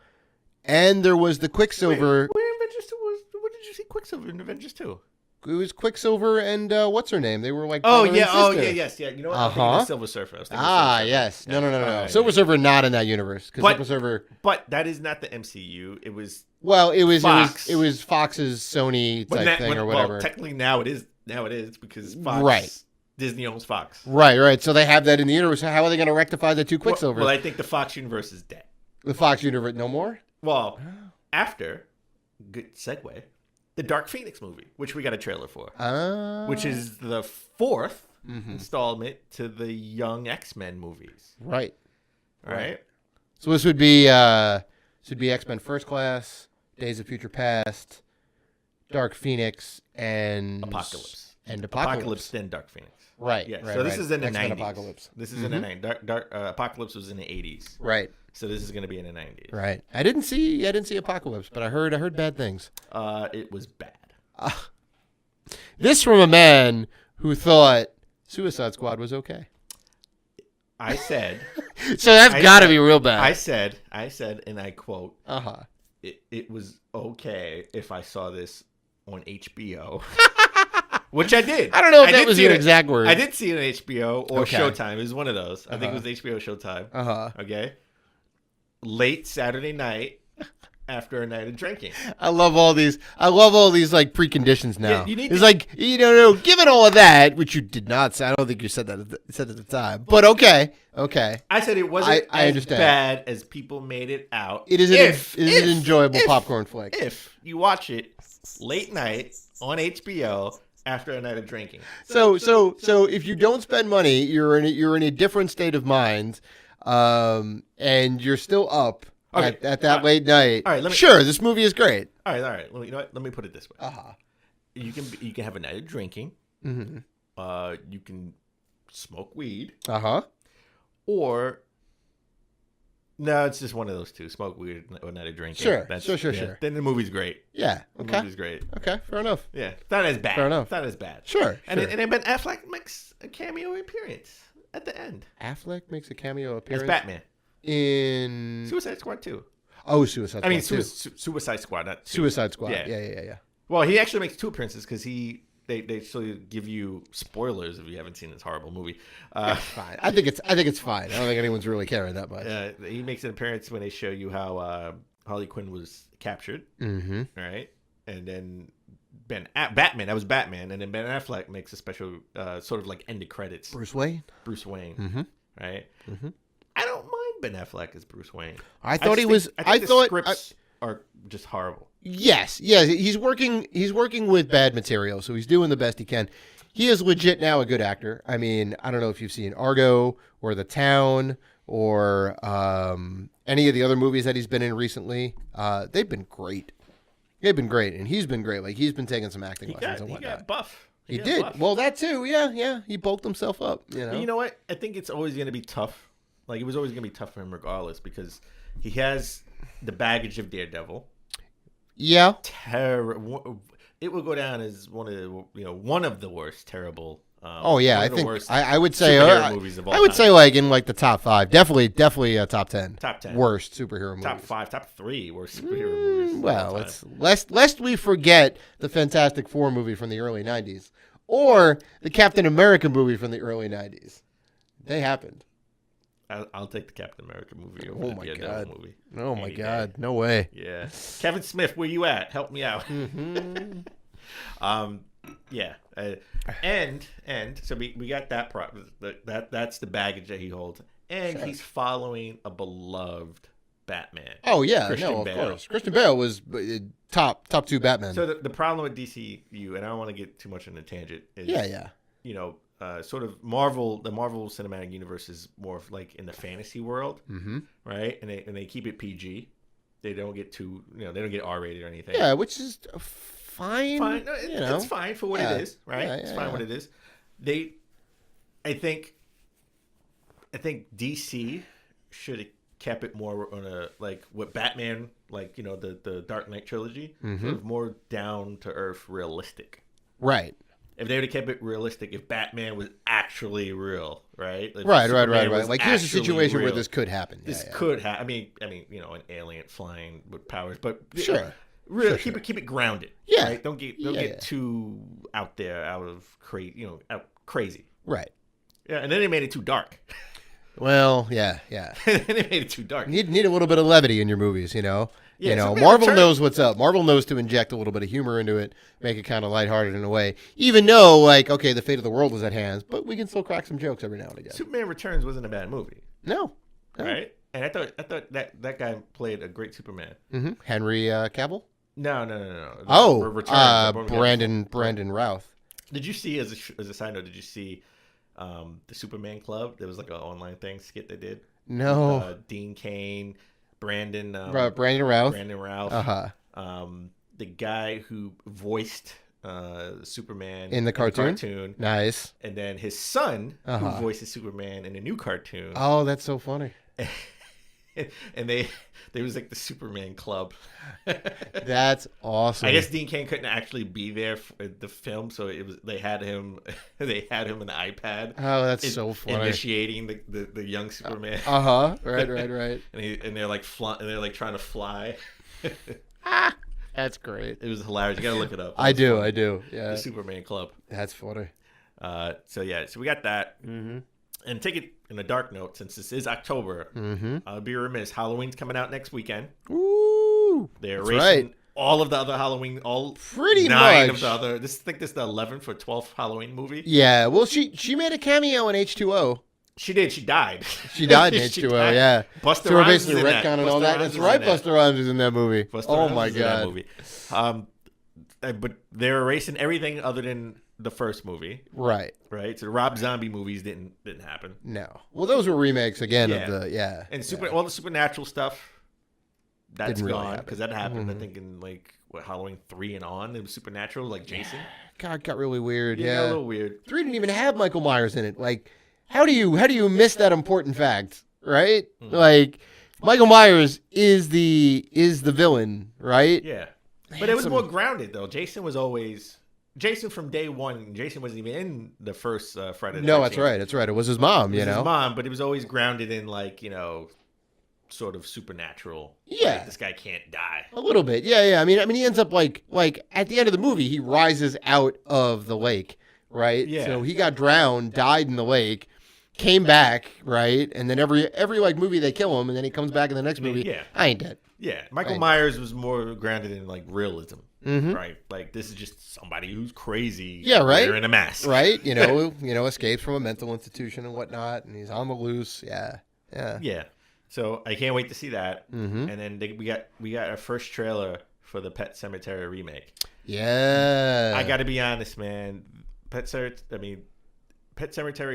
and there was the Quicksilver. Wait, Avengers 2 was. What did you see Quicksilver in Avengers 2? It was Quicksilver and what's her name? They were like yes. You know what? I'm thinking of Silver Surfer. Yes. No. Right. Silver Surfer not in that universe because Silver Surfer. But that is not the MCU. It was. Well, it was Fox. It was Fox's Sony type thing or whatever. Well, technically now it is because Fox. Disney owns Fox. Right. So they have that in the universe. How are they going to rectify the two Quicksilvers? Well, I think the Fox universe is dead. The Fox universe no more. Well, after good segue. The Dark Phoenix movie, which we got a trailer for, which is the fourth installment to the Young X-Men movies. Right. So this would be X-Men First Class, Days of Future Past, Dark Phoenix, and Apocalypse. Apocalypse, then Dark Phoenix. Right. Yeah. Right, So this is in the X-Men 90s. Apocalypse. This is in the 90s. Apocalypse was in the 80s. Right. So this is going to be in the 90s. Right. I didn't see Apocalypse, but I heard bad things. It was bad. This from a man who thought Suicide Squad was okay. I said. So that's got to be real bad. I said, and I quote, it was okay if I saw this on HBO. Which I did. I don't know if that was your exact words. I did see it on HBO or Showtime. It was one of those. I think it was HBO Showtime. Okay. Late Saturday night after a night of drinking. I love all these like preconditions now. Yeah, you need it's to- like given all of that, which you did not say. I don't think you said that at the time. But okay. I said it wasn't I as understand. bad as people made it out. It is an enjoyable popcorn flick. If you watch it late night on HBO after a night of drinking. So if you don't spend money, you're in a different state of mind, and you're still up at that late night. All right, this movie is great. All right. You know what? Let me put it this way. You can have a night of drinking. Mm-hmm. You can smoke weed. Or no, it's just one of those two: smoke weed or night of drinking. Sure. Then the movie's great. Yeah. Okay. The movie's great. Okay. Fair enough. Yeah, it's not as bad. Fair enough. It's not as bad. Sure. And then Ben Affleck makes a cameo appearance at the end. Affleck makes a cameo appearance as Batman in Suicide Squad 2. Oh, Suicide Squad. I mean, 2. Suicide Squad, not 2. Suicide Squad. Yeah. Yeah. Well, he actually makes two appearances because they sort of give you spoilers if you haven't seen this horrible movie. Fine. I think it's fine. I don't think anyone's really caring that much. He makes an appearance when they show you how Harley Quinn was captured. Mm-hmm. Right, and then Batman. That was Batman, and then Ben Affleck makes a special sort of like end of credits. Bruce Wayne. Right? Mm-hmm. I don't mind Ben Affleck as Bruce Wayne. I thought he was. I think the scripts are just horrible. Yes. He's working with bad material, so he's doing the best he can. He is legit now a good actor. I mean, I don't know if you've seen Argo or The Town or any of the other movies that he's been in recently. They've been great. And he's been great. Like, he's been taking some acting lessons and whatnot. He got buff. He did. Buff. Well, that too. Yeah. He bulked himself up. But you know what? I think it's always going to be tough. Like, it was always going to be tough for him regardless because he has the baggage of Daredevil. Yeah. It will go down as one of the worst terrible. I would say movies of all I would time. say like in like the top 5, definitely a top 10. Top 10 worst superhero movies. Top 5, top 3 worst superhero movies. Well, lest we forget the Fantastic Four movie from the early 90s or the Captain America movie from the early 90s. They happened. I'll take the Captain America movie over the Daredevil movie. Oh my God, no way. Yeah, Kevin Smith, where you at? Help me out. Yeah, and so we got that that's the baggage that he holds, and he's following a beloved Batman. Oh yeah, Christian Bale. Of course. Christian Bale was top 2 Batman. So the problem with DCU, and I don't want to get too much on a tangent, is sort of the Marvel Cinematic Universe is more of like in the fantasy world, right? And they keep it PG. They don't get too, they don't get R-rated or anything. Yeah, which is fine. No, it's fine for what it is, right? It's fine what it is. I think DC should have kept it more on a like what Batman, like the Dark Knight trilogy, sort of more down to earth, realistic. Right. If they would have kept it realistic, if Batman was actually real, right? Right. Like, here's a situation where this could happen. This could happen. I mean, an alien flying with powers, but sure. Keep it grounded. Yeah. Right? Don't get too out there, crazy. Right. Yeah, and then they made it too dark. Well, yeah. They made it too dark. Need a little bit of levity in your movies, Yeah, Marvel knows what's up. Marvel knows to inject a little bit of humor into it, make it kind of lighthearted in a way. Even though, like, okay, the fate of the world is at hand, but we can still crack some jokes every now and again. Superman Returns wasn't a bad movie. No. Right? And I thought that guy played a great Superman. Mm-hmm. Henry Cavill? No. Oh, Returns. Brandon Routh. Did you see, as a side note, the Superman Club? There was like an online skit they did. No. Dean Cain, Brandon Routh. Uh-huh. The guy who voiced Superman in the cartoon. Nice. And then his son, who voices Superman in a new cartoon. Oh, that's so funny. And there was like the Superman Club. That's awesome. I guess Dean Cain couldn't actually be there for the film, so they had him an iPad. Oh, that's so funny. Initiating the young Superman. Right. and they're like trying to fly. That's great. It was hilarious. You gotta look it up. I do. Yeah. The Superman Club. That's funny. So we got that. Mm-hmm. And take it in a dark note, since this is October. Mm-hmm. I'll be remiss. Halloween's coming out next weekend. Ooh, they're erasing all of the other Halloween, pretty 9 much of the other. I think this is the 11th or 12th Halloween movie. Yeah, well, she made a cameo in H2O. She did. She died. She died in H2O. Yeah. Busta Rhymes basically retconning all that. That's right. Busta Rhymes is in that movie. Oh my God. But they're erasing everything other than the first movie. Right. So the Rob Zombie movies didn't happen. No. Well, those were remakes again of all the supernatural stuff. That's didn't gone really because that happened. I think in Halloween 3 and on, it was supernatural, like Jason. God, it got really weird. Yeah, a little weird. 3 didn't even have Michael Myers in it. Like, how do you miss that important fact? Right? Mm-hmm. Like, Michael Myers is the villain, right? Yeah. But it was more grounded though. Jason from day one. Jason wasn't even in the first Friday. No, that's right. It was his mom. His mom, but it was always grounded in sort of supernatural. Yeah, this guy can't die. A little bit. Yeah. I mean, he ends up like at the end of the movie, he rises out of the lake, right? Yeah. So he got drowned, died in the lake, came back, right? And then every movie they kill him, and then he comes back in the next movie. Yeah, I ain't dead. Yeah, Michael Myers was more grounded in realism. right? Like this is just somebody who's crazy. Yeah, right. Wearing a mask, right? Escapes from a mental institution and whatnot, and he's on the loose. Yeah. Yeah. So I can't wait to see that. And then we got our first trailer for the Pet Sematary remake. Yeah. I got to be honest, man. Pet Sematary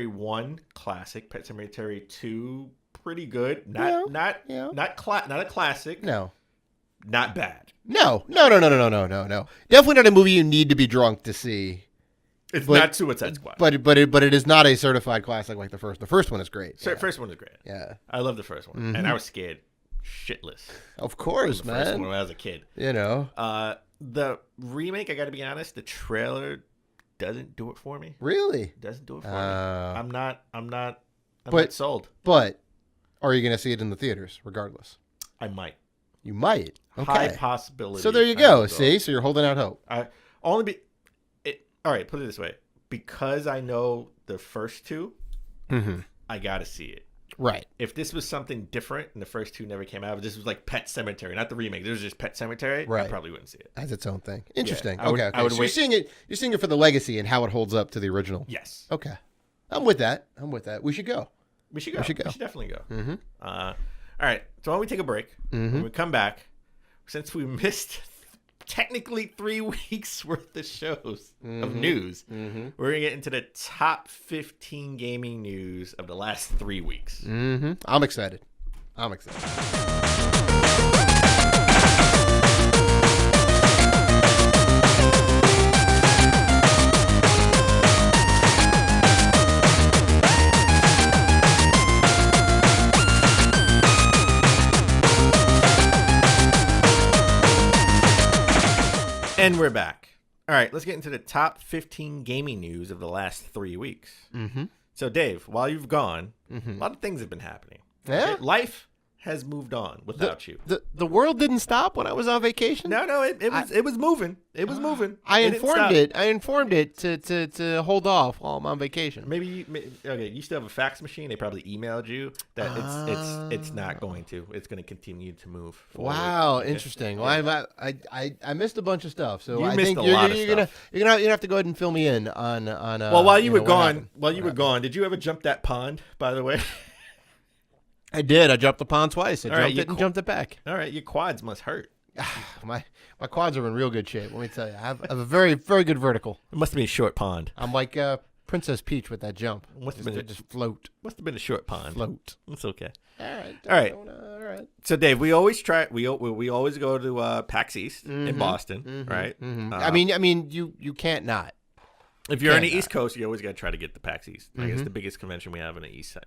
1 classic, Pet Sematary 2 pretty good. Not a classic. No. Not bad. No. Definitely not a movie you need to be drunk to see. It's not Suicide Squad. But it is not a certified classic like the first. The first one is great. First one is great. Yeah. I love the first one. And I was scared shitless. Of course, the man. first one when I was a kid. The remake, I got to be honest, the trailer doesn't do it for me. Really? Doesn't do it for me. I'm not sold. But are you going to see it in the theaters regardless? I might. You might. Okay. High possibility. So there you go. See? So you're holding out hope. All right, put it this way. Because I know the first two, I got to see it. Right. If this was something different and the first two never came out, if this was like Pet Sematary, not the remake, this was just Pet Cemetery, right. I probably wouldn't see it. As its own thing. Interesting. Yeah, okay. I would so you're seeing it for the legacy and how it holds up to the original. Yes. Okay. I'm with that. We should go. We should definitely go. All right. So why don't we take a break? Mm-hmm. When we come back, since we missed technically 3 weeks worth of shows of news, we're going to get into the top 15 gaming news of the last 3 weeks. I'm excited. And we're back. All right, let's get into the top 15 gaming news of the last 3 weeks. So, Dave, while you've gone, a lot of things have been happening. Yeah? Okay? Life has moved on without you. The world didn't stop when I was on vacation? No, it was moving. It was moving. I informed it to hold off while I'm on vacation. Maybe you still have a fax machine. They probably emailed you that it's not going to. It's going to continue to move forward. Wow, interesting. Well, I missed a bunch of stuff, so I missed think a you're lot of gonna stuff. you're gonna have to go ahead and fill me in on. Well, while you were what gone, did you ever jump that pond? By the way. I did. I jumped the pond twice. I All right, jumped it and jumped it back. All right, your quads must hurt. My quads are in real good shape. Let me tell you, I have a very, very good vertical. It must have been a short pond. I'm like Princess Peach with that jump. Just float. Must have been a short pond. Float. It's okay. All right. All right. So, Dave, we always always go to PAX East in Boston, right? I mean, you can't not. If you're on the East Coast, you always got to try to get the PAX East. I guess the biggest convention we have on the East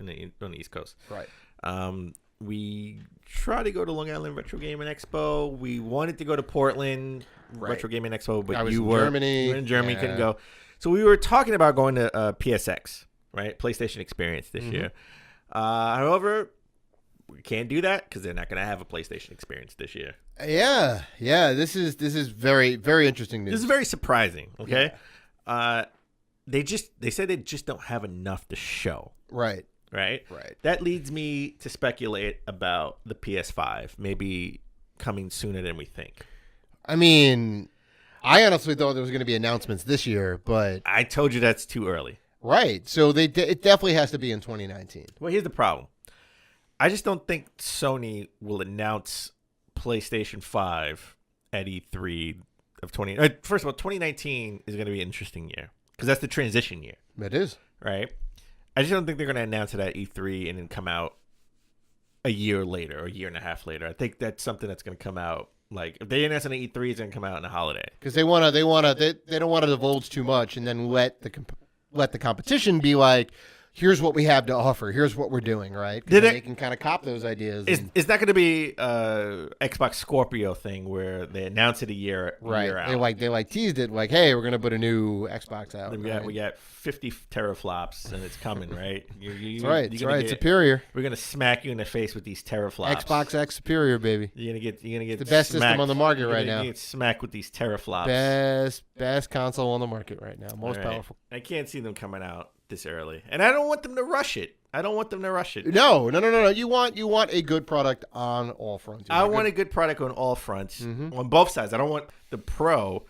Coast. Right. We try to go to Long Island Retro Gaming Expo. We wanted to go to Portland Retro Gaming Expo, but you were in Germany, couldn't go. So we were talking about going to PSX, right? PlayStation Experience this year. However, we can't do that because they're not going to have a PlayStation Experience this year. Yeah. This is very, very interesting news. This is very surprising. Okay. Yeah. They said they just don't have enough to show. Right. That leads me to speculate about the PS5 maybe coming sooner than we think. I mean, I honestly thought there was going to be announcements this year, but I told you that's too early. Right. So it definitely has to be in 2019. Well, here's the problem. I just don't think Sony will announce PlayStation 5 at E3 of 20. First of all, 2019 is going to be an interesting year because that's the transition year. It is. Right? I just don't think they're going to announce it at E3 and then come out a year later or a year and a half later. I think that's something that's going to come out. Like if they announce it at E3, it's going to come out in a holiday. Because they don't want to divulge too much and then let the competition be like, here's what we have to offer. Here's what we're doing, right? They can kind of cop those ideas. It's not going to be Xbox Scorpio thing where they announce it a year out. They teased it like, hey, we're going to put a new Xbox out. We got 50 teraflops and it's coming, right? That's right. Superior. We're going to smack you in the face with these teraflops. Xbox X Superior, baby. You're going to get the best system on the market right now. You're going to get smacked with these teraflops. Best console on the market right now. Most powerful. I can't see them coming out this early, and I don't want them to rush it. No. You want a good product on all fronts. I want a good product on all fronts, on both sides. I don't want the Pro.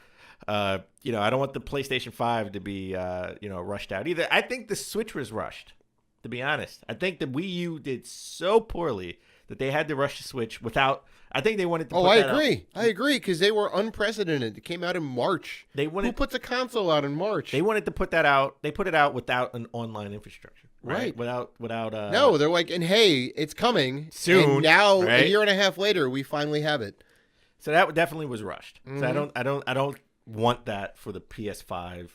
I don't want the PlayStation 5 to be rushed out either. I think the Switch was rushed. To be honest, I think the Wii U did so poorly that they had to rush the Switch without. I think they wanted to. I agree because they were unprecedented. It came out in March. Who puts a console out in March? They wanted to put that out. They put it out without an online infrastructure. Right. Without. No, they're like, and hey, it's coming soon. And now, a year and a half later, we finally have it. So that definitely was rushed. So I don't want that for the PS5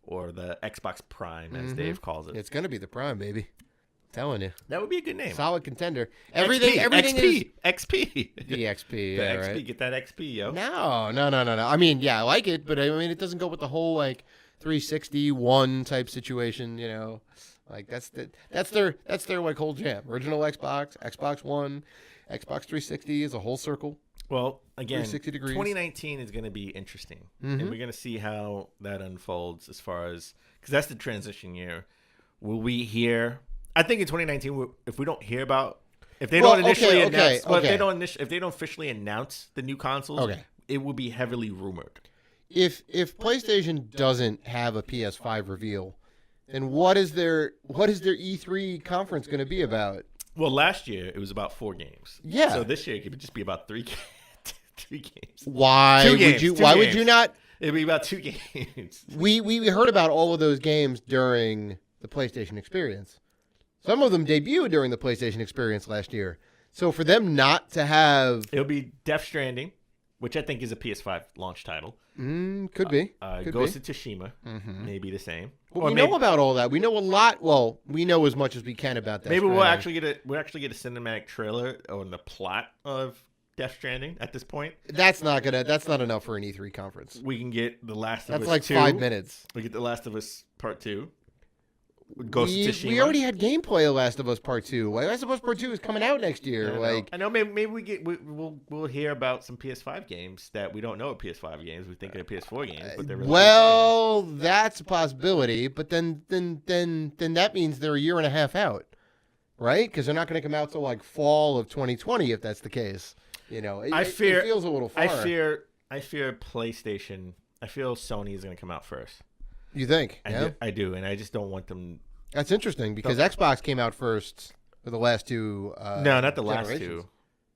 or the Xbox Prime, as Dave calls it. It's gonna be the Prime, baby. Telling you, that would be a good name. Solid contender. Everything XP. The XP. The Yeah, XP. right? Get that XP, yo. No. I mean, yeah, I like it, but I mean, it doesn't go with the whole like 360 one type situation. Like that's their like whole jam. Original Xbox, Xbox One, Xbox 360 is a whole circle. Well, again, 360 degrees. 2019 is going to be interesting, and we're going to see how that unfolds as far as because that's the transition year. Will we hear? I think in 2019, if we don't hear about, if they don't initially announce, if they don't officially announce the new consoles, it will be heavily rumored. If PlayStation doesn't have a PS5 reveal, then what is their E3 conference going to be about? Well, last year it was about 4 games. Yeah. So this year it could just be about 3 games. 3 games. Why would you not? It'd be about 2 games. We heard about all of those games during the PlayStation Experience. Some of them debuted during the PlayStation Experience last year. So for them not to have... It'll be Death Stranding, which I think is a PS5 launch title. Could be. Ghost of Tsushima, maybe the same. Well, we know about all that. We know a lot. Well, we know as much as we can about that. Maybe we'll actually get a cinematic trailer on the plot of Death Stranding at this point. That's not enough for an E3 conference. We can get The Last of Us 2. That's like 5 minutes. We get The Last of Us Part 2. Ghost of Tsushima. We already had gameplay of Last of Us Part 2. Last of Us Part 2 is coming out next year. I know. Maybe we'll hear about some PS5 games that we don't know are PS5 games. We think they're PS4 games, but they're really that's a possibility. But then that means they're a year and a half out, right? Because they're not going to come out till like fall of 2020 if that's the case. It feels a little far. I fear PlayStation. I feel Sony is going to come out first. You think? I do, and I just don't want them. That's interesting because Xbox came out first for the last 2. No, not the last 2.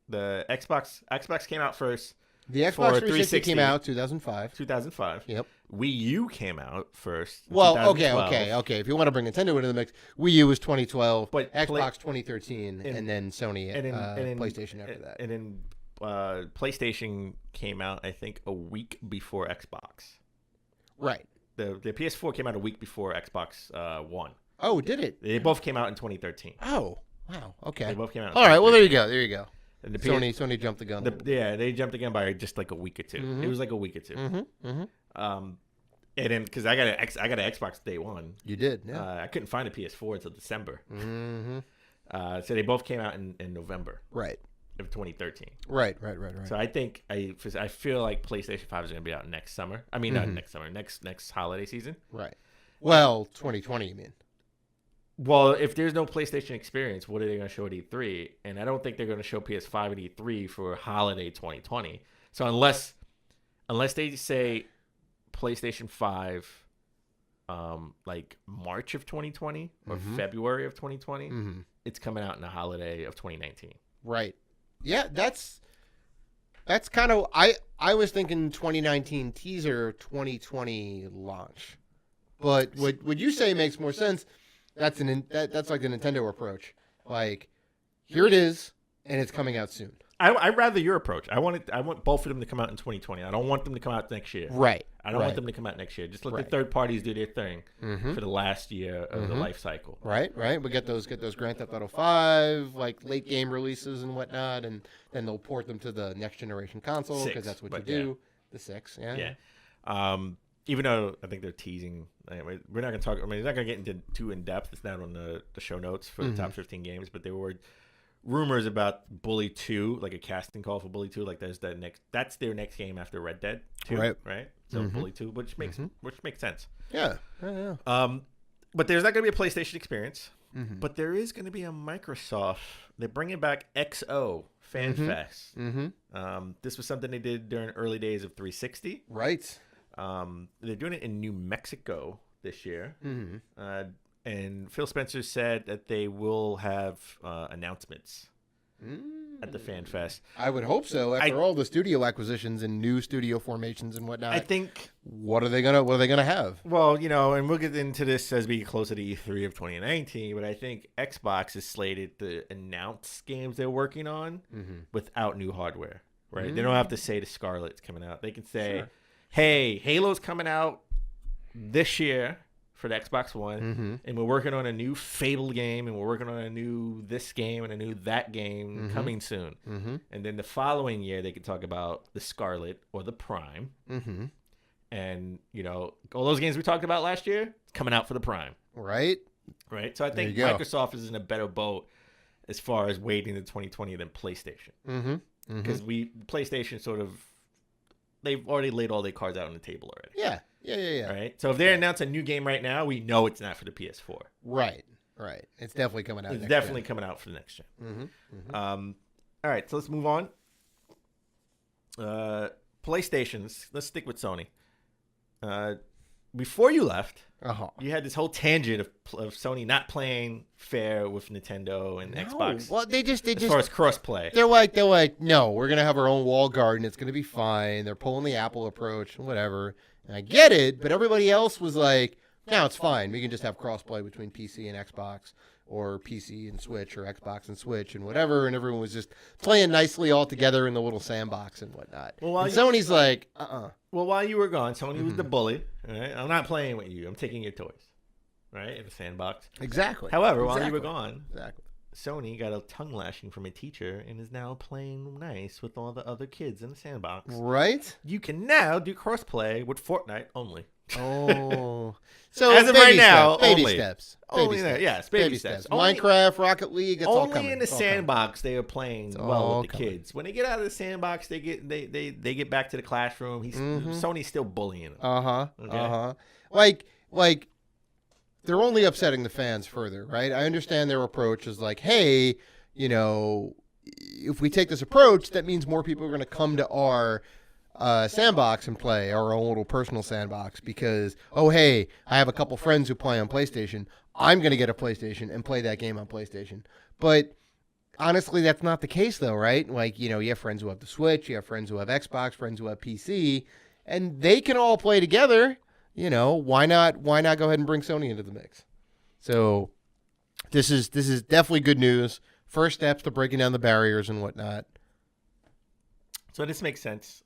The Xbox came out first. The Xbox 360 came out 2005. 2005. Yep. Wii U came out first. Well, okay. If you want to bring Nintendo into the mix, Wii U was 2012, but Xbox 2013, and then Sony and PlayStation after that. And then PlayStation came out, I think, a week before Xbox. Right. The PS4 came out a week before Xbox One. Oh, did it? They both came out in 2013. Oh, wow. Okay. They both came out. All right. Well, there you go. And Sony jumped the gun. They jumped the gun by just like a week or 2. Mm-hmm. It was like a week or 2. And then because I got an Xbox day one. You did. Yeah. I couldn't find a PS4 until December. So they both came out in November. Right. Of 2013. Right. So I think I feel like PlayStation 5 is going to be out next summer. I mean, not next summer, next holiday season. Right. Well, 2020, you mean? Well, if there's no PlayStation experience, what are they going to show at E3? And I don't think they're going to show PS5 at E3 for holiday 2020. So unless they say PlayStation 5 like March of 2020 or February of 2020, it's coming out in the holiday of 2019. Right. Yeah, that's kind of I was thinking 2019 teaser, 2020 launch. But what you say makes more sense. That's like the Nintendo approach. Like, here it is, and it's coming out soon. I'd rather your approach. I want both of them to come out in 2020. I don't want them to come out next year. Right. I don't want them to come out next year. Just let the third parties do their thing for the last year of the life cycle. Right. We get those Grand Theft Auto 5 like late game releases and whatnot, and then they'll port them to the next generation console because that's what you do. Yeah. The 6. Yeah. Even though I think they're teasing, we're not going to talk. I mean, it's not going to get into too in depth. It's not on the show notes for the top 15 games, but there were rumors about Bully 2, like a casting call for Bully 2. Like that's their next game after Red Dead 2, right? So Bully 2, which makes sense. Yeah. But there's not going to be a PlayStation experience. But there is going to be a Microsoft. They're bringing back XO Fan Fest. This was something they did during early days of 360. Right. They're doing it in New Mexico this year. And Phil Spencer said that they will have announcements at the Fan Fest. I would hope so. After all the studio acquisitions and new studio formations and whatnot, I think. What are they gonna have? Well, and we'll get into this as we get closer to E3 of 2019. But I think Xbox is slated to announce games they're working on without new hardware. Right? They don't have to say the Scarlet's coming out. They can say, "Hey, Halo's coming out this year." For the Xbox One, and we're working on a new Fable game, and we're working on a new this game and a new that game coming soon. And then the following year, they could talk about the Scarlet or the Prime. And, all those games we talked about last year, coming out for the Prime. Right. So I think Microsoft is in a better boat as far as waiting to 2020 than PlayStation. Because PlayStation sort of, they've already laid all their cards out on the table already. Yeah. Right. So if they announce a new game right now, we know it's not for the PS4. Right. It's definitely coming out. It's definitely coming out for the next gen. All right. So let's move on. PlayStations. Let's stick with Sony. Before you left, you had this whole tangent of Sony not playing fair with Nintendo and Xbox. Well, they just as far as crossplay. They're like, no, we're gonna have our own walled garden. It's gonna be fine. They're pulling the Apple approach, whatever. And I get it, but everybody else was like, no, it's fine. We can just have crossplay between PC and Xbox, or PC and Switch, or Xbox and Switch, and whatever. And everyone was just playing nicely all together in the little sandbox and whatnot. Well, and Sony's like, Well, while you were gone, Sony was the bully. Right? I'm not playing with you. I'm taking your toys. Right? In the sandbox. Exactly. However, while you were gone, Sony got a tongue lashing from a teacher and is now playing nice with all the other kids in the sandbox. Right? You can now do crossplay with Fortnite only. Oh. So as of right now, baby only. steps. Only there. Yes, baby steps. Minecraft, Rocket League, it's all coming. Only in the sandbox they are playing well with the kids. When they get out of the sandbox, they get back to the classroom. Sony's still bullying them. Like they're only upsetting the fans further, right? I understand their approach is like, hey, if we take this approach, that means more people are going to come to our sandbox and play our own little personal sandbox because, oh, hey, I have a couple friends who play on PlayStation. I'm going to get a PlayStation and play that game on PlayStation. But honestly, that's not the case, though, right? Like, you have friends who have the Switch, you have friends who have Xbox, friends who have PC, and they can all play together. Why not go ahead and bring Sony into the mix? So this is definitely good news. First steps to breaking down the barriers and whatnot. So this makes sense.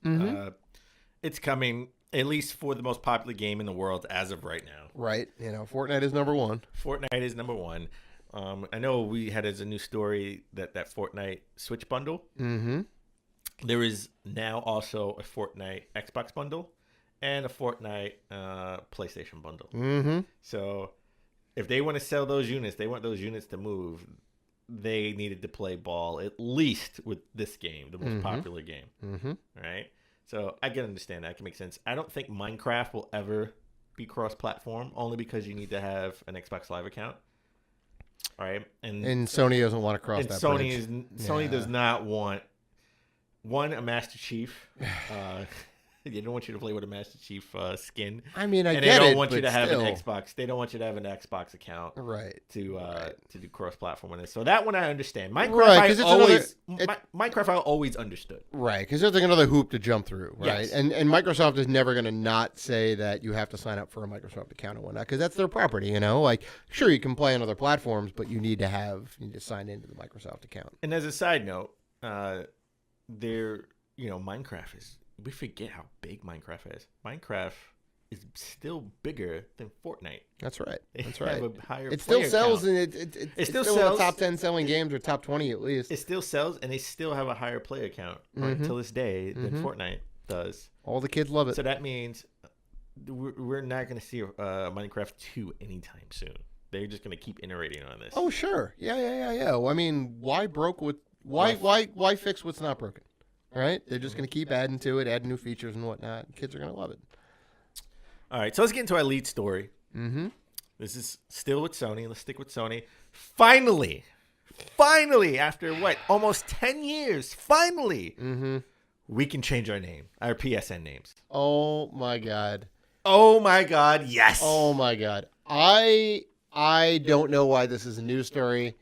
It's coming, at least for the most popular game in the world as of right now. Right. Fortnite is number one. I know we had as a new story that Fortnite Switch bundle. There is now also a Fortnite Xbox bundle and a Fortnite PlayStation bundle. So if they want to sell those units, they want those units to move. They needed to play ball at least with this game, the most popular game. Right? So I can understand that. It can make sense. I don't think Minecraft will ever be cross-platform, only because you need to have an Xbox Live account. All right? And Sony doesn't want to cross that bridge. Sony does not want, a Master Chief. They don't want you to play with a Master Chief skin. I mean, and get it, they don't want you to have still. an Xbox. They don't want you to have an Xbox account, right? To do cross-platform with it. So that one I understand. Minecraft, right, Minecraft I always understood. Right, because there's like another hoop to jump through, right? Yes. And Microsoft is never going to not say that you have to sign up for a Microsoft account and whatnot, because that's their property. Like, sure, you can play on other platforms, but you need to sign into the Microsoft account. And as a side note, Minecraft is. We forget how big Minecraft is. Minecraft is still bigger than Fortnite. That's right. That's right. Have a higher it still sells, count. and it still sells. The top 10 selling games, or top 20 at least. It still sells, and they still have a higher player count until this day than Fortnite does. All the kids love it. So that means we're not going to see Minecraft 2 anytime soon. They're just going to keep iterating on this. Oh sure, yeah. Well, I mean, why fix what's not broken? Right? They're just going to keep adding to it, adding new features and whatnot. Kids are going to love it. All right, so let's get into our lead story. This is still with Sony. Let's stick with Sony. Finally, after what? Almost 10 years, finally, we can change our name, our PSN names. Oh, my God. Oh, my God, yes. Oh, my God. I don't know why this is a news story.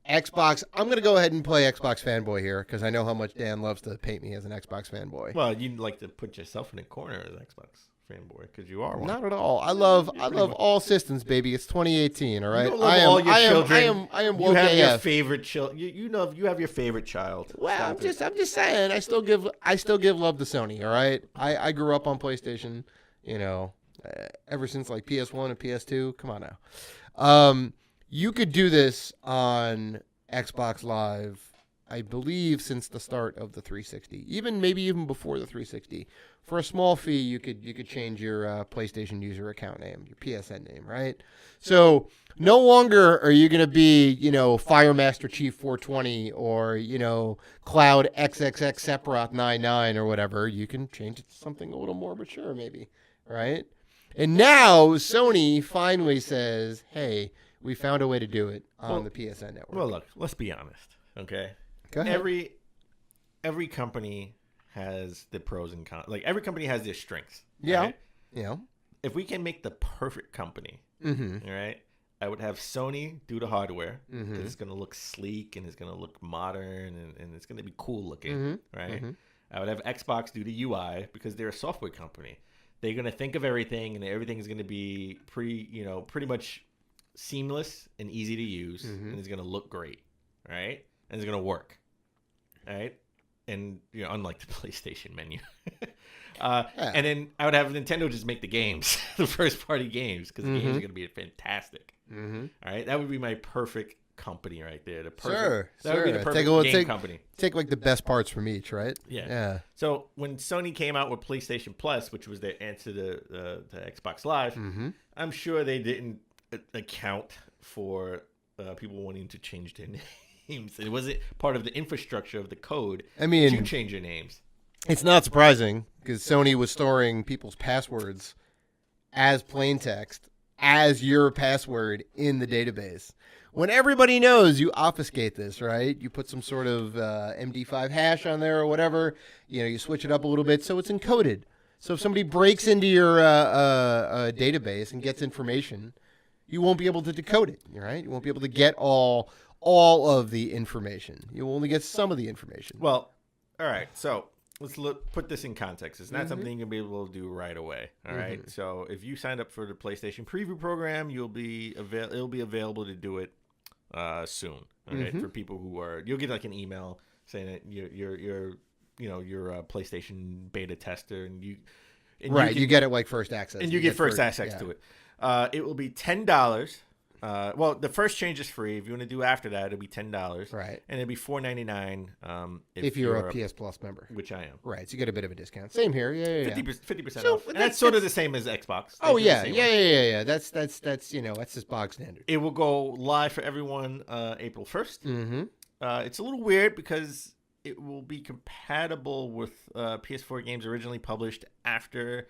Xbox, I'm going to go ahead and play Xbox fanboy here because I know how much Dan loves to paint me as an Xbox fanboy. Well, you'd like to put yourself in a corner as an Xbox fanboy because you are one. Not at all. I love all systems, baby. It's 2018, all right? You don't love all your children. I am you woke have AF. your favorite child. You know you have your favorite child. Well, Stop it. I'm just saying. I still give love to Sony. All right. I grew up on PlayStation. Ever since like PS1 and PS2. Come on now. You could do this on Xbox Live, I believe, since the start of the 360. Maybe even before the 360. For a small fee, you could change your PlayStation user account name, your PSN name, right? So no longer are you going to be, Firemaster Chief 420 or, Cloud XXX Sephiroth 99 or whatever. You can change it to something a little more mature, maybe, right? And now Sony finally says, hey, we found a way to do it on the PSN network. Well, look, let's be honest, okay? Go ahead. Every company has the pros and cons. Like, every company has their strengths. Yeah. Right? Yeah. If we can make the perfect company, all right, I would have Sony do the hardware. It's going to look sleek and it's going to look modern and it's going to be cool looking, right? I would have Xbox do the UI because they're a software company. They're going to think of everything and everything is going to be pretty much seamless and easy to use, and it's going to look great, right? And it's going to work, right? And unlike the PlayStation menu. And then I would have Nintendo just make the games, the first party games, because the games are going to be fantastic. All right, that would be my perfect company right there. Would be the perfect game company. Take like the best parts from each, right? Yeah. So when Sony came out with PlayStation Plus, which was their answer to Xbox Live, I'm sure they didn't account for people wanting to change their names. It wasn't part of the infrastructure of the code to change your names. It's not surprising because Sony was storing people's passwords as plain text, as your password in the database. When everybody knows you obfuscate this, right? You put some sort of MD5 hash on there or whatever. You switch it up a little bit so it's encoded. So if somebody breaks into your database and gets information, you won't be able to decode it, right? You won't be able to get all of the information. You will only get some of the information. Well, all right. So let's put this in context. It's not something you'll be able to do right away. All right. So if you signed up for the PlayStation Preview program, it'll be available to do it soon. Okay. For people you'll get like an email saying that you're a PlayStation beta tester, and you get it like first access, and you get first access to it. It will be $10. Well, the first change is free. If you want to do after that, it'll be $10. Right. And it'll be $4.99 if you're a PS Plus member. Which I am. Right. So you get a bit of a discount. Same here. Yeah. 50% off. And that's sort of the same as Xbox. Oh, yeah. That's just bog standard. It will go live for everyone April 1st. It's a little weird because it will be compatible with PS4 games originally published after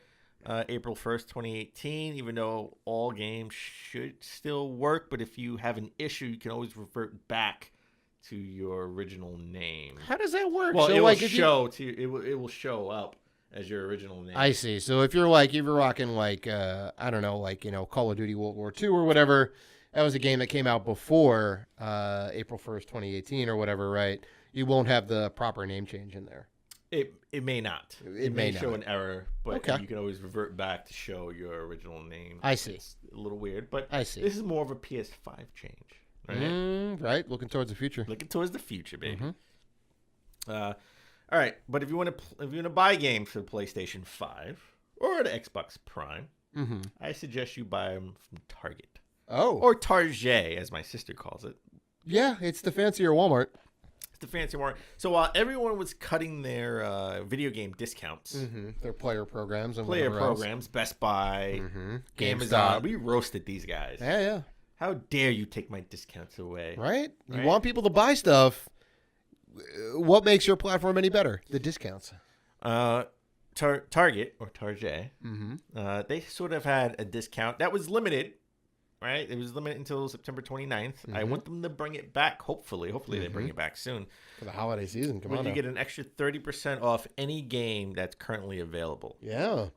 April 1st, 2018, even though all games should still work. But if you have an issue, you can always revert back to your original name. How does that work? Well, so it will show up as your original name. I see. So if you're rocking Call of Duty World War II or whatever, that was a game that came out before April 1st, 2018 or whatever, right? You won't have the proper name change in there. It may not. It may show an error, but you can always revert back to show your original name. I see. It's a little weird, but I see. This is more of a PS5 change, right? Right. Looking towards the future. Looking towards the future, baby. All right, but if you want to buy games for the PlayStation 5 or the Xbox Prime, I suggest you buy them from Target. Oh. Or Target, as my sister calls it. Yeah, it's the fancier Walmart. It's the fancy one. So while everyone was cutting their video game discounts, their player programs, Best Buy, GameStop, we roasted these guys. Yeah. How dare you take my discounts away? Right? You want people to buy stuff. What makes your platform any better? The discounts. Target or Target, they sort of had a discount that was limited right? It was limited until September 29th. I want them to bring it back. Hopefully they bring it back soon. For the holiday season, come Where on you now. get an extra 30% off any game that's currently available. Yeah.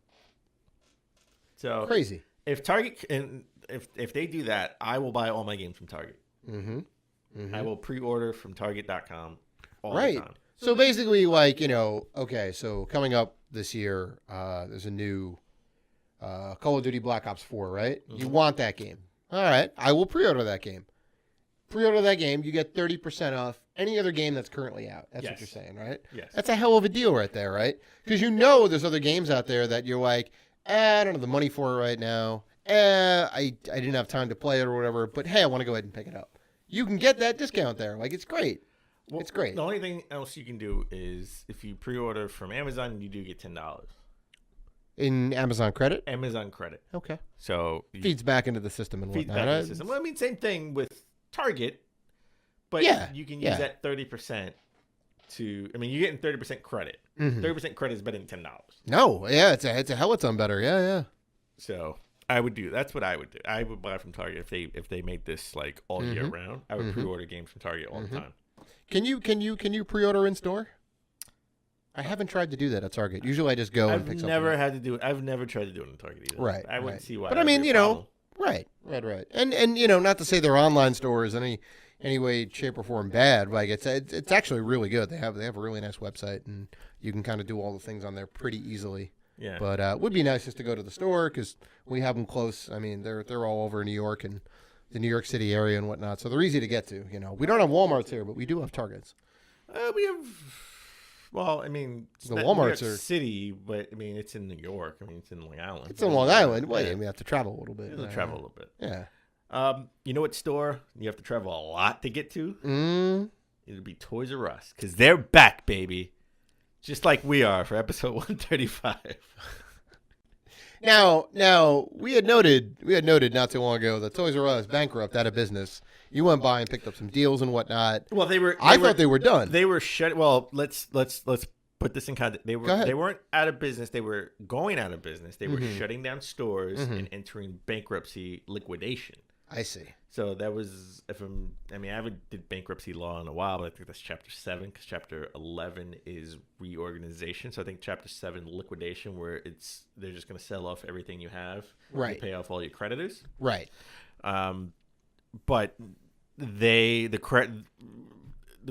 So Crazy. if Target and if they do that, I will buy all my games from Target. I will pre-order from Target.com all the time. So basically, like, okay, so coming up this year, there's a new Call of Duty Black Ops 4, right? You want that game. All right, I will pre-order that game. Pre-order that game, you get 30% off any other game that's currently out. That's what you're saying, right? Yes. That's a hell of a deal right there, right? Because there's other games out there that you're like, I don't have the money for it right now. I didn't have time to play it or whatever, but hey, I want to go ahead and pick it up. You can get that discount there. Like, it's great. Well, it's great. The only thing else you can do is if you pre-order from Amazon, you do get $10 In Amazon credit? Amazon credit. Okay. So Feeds back into the system and feeds whatnot. back into the system. Well, I mean, same thing with Target, but you can use that 30% to. I mean, you're getting 30% credit. 30% credit is better than $10. No, yeah, it's a hell of a ton better. Yeah. So I would do. That's what I would do. I would buy from Target if they made this like all year round. I would pre-order games from Target all the time. Can you pre-order in store? I haven't tried to do that at Target. Usually I just go and pick something I've never up. had to do it. I've never tried to do it in Target either. Right. I wouldn't see why. But I mean, right. And not to say their online store is any way, shape, or form bad. Like it's actually really good. They have a really nice website, and you can kind of do all the things on there pretty easily. Yeah. But it would be nice just to go to the store because we have them close. I mean, they're all over New York and the New York City area and whatnot, so they're easy to get to. We don't have Walmarts here, but we do have Targets. We have. Well, I mean, The not Walmarts New York are- City, but I mean, it's in New York. I mean, it's in Long Island. It's in Long Island. Well, Yeah. we have to travel a little bit. You have to travel a little bit. Yeah. You know what store you have to travel a lot to get to? It'd be Toys R Us because they're back, baby, just like we are for episode 135. Now we had noted not too long ago that Toys R Us bankrupt, out of business. You went by and picked up some deals and whatnot. Well, I thought they were done. They were shut. Well, let's put this in context. Go ahead. They weren't out of business. They were going out of business. They were shutting down stores and entering bankruptcy liquidation. I see. So that was, I haven't did bankruptcy law in a while, but I think that's Chapter 7 because Chapter 11 is reorganization. So I think Chapter 7 liquidation, where they're just going to sell off everything you have, Right. to pay off all your creditors. Right. But the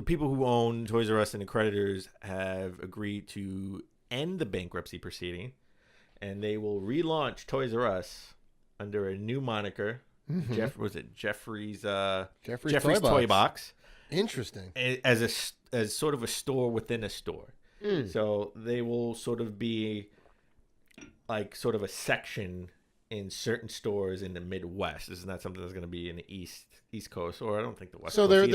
people who own Toys R Us and the creditors have agreed to end the bankruptcy proceeding, and they will relaunch Toys R Us under a new moniker. Jeffrey's Toy Box. Interesting. As sort of a store within a store. So they will sort of be like sort of a section in certain stores in the Midwest. This is not something that's going to be in the East Coast, or I don't think the West. So Coast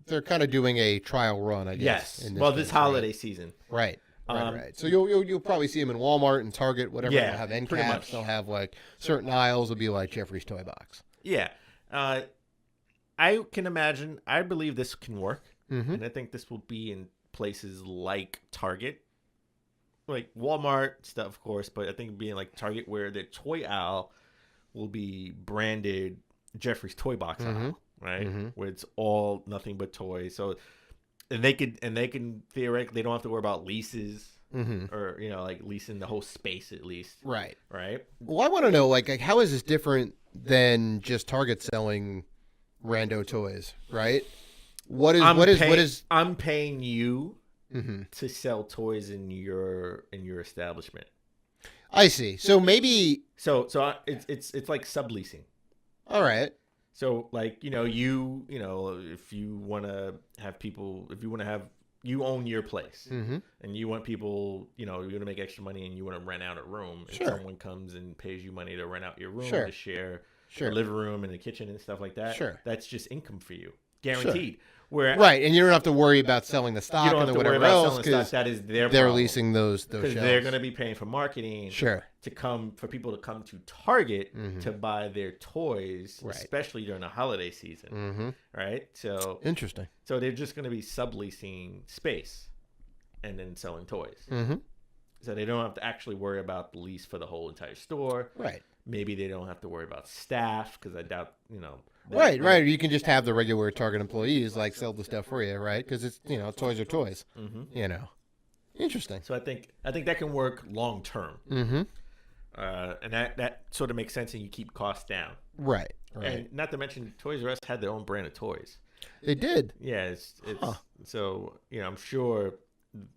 they're kind of doing a trial run, I guess. Yes. in Well, case, this holiday season. Right. Right. So you'll probably see them in Walmart and Target, whatever. Yeah, They'll have end pretty caps. much. They'll have like certain aisles will be like Jeffrey's Toy Box. Yeah. I can imagine. I believe this can work, and I think this will be in places like Target, like Walmart stuff, of course. But I think being like Target, where the toy aisle will be branded Jeffrey's Toy Box aisle, right? Where it's all nothing but toys. So, and they can theoretically, they don't have to worry about leases. Or like leasing the whole space at least. Right. Well, I want to know like how is this different than just Target selling rando toys, right? What is I'm paying you to sell toys in your establishment. I see. So maybe it's like subleasing. All right. So like if you want to have you own your place, and you want people, you want to make extra money, and you want to rent out a room, and someone comes and pays you money to rent out your room to share the living room and the kitchen and stuff like that. That's just income for you, guaranteed. Right, and you don't have to worry about selling the stock and whatever else because that is their they're problem. leasing those because shelves. they're going to be paying for marketing. For people to come to Target to buy their toys, especially during the holiday season. Right, so interesting. So they're just going to be subleasing space and then selling toys. So they don't have to actually worry about the lease for the whole entire store. Right. maybe they don't have to worry about staff because I doubt, Right. You can just have the regular Target employees like sell the stuff for you, right? Because it's toys are toys. Mm-hmm. Interesting. So I think that can work long term. Mm-hmm. And that sort of makes sense, and you keep costs down. Right. And not to mention, Toys R Us had their own brand of toys. They did. Yeah, it's so I'm sure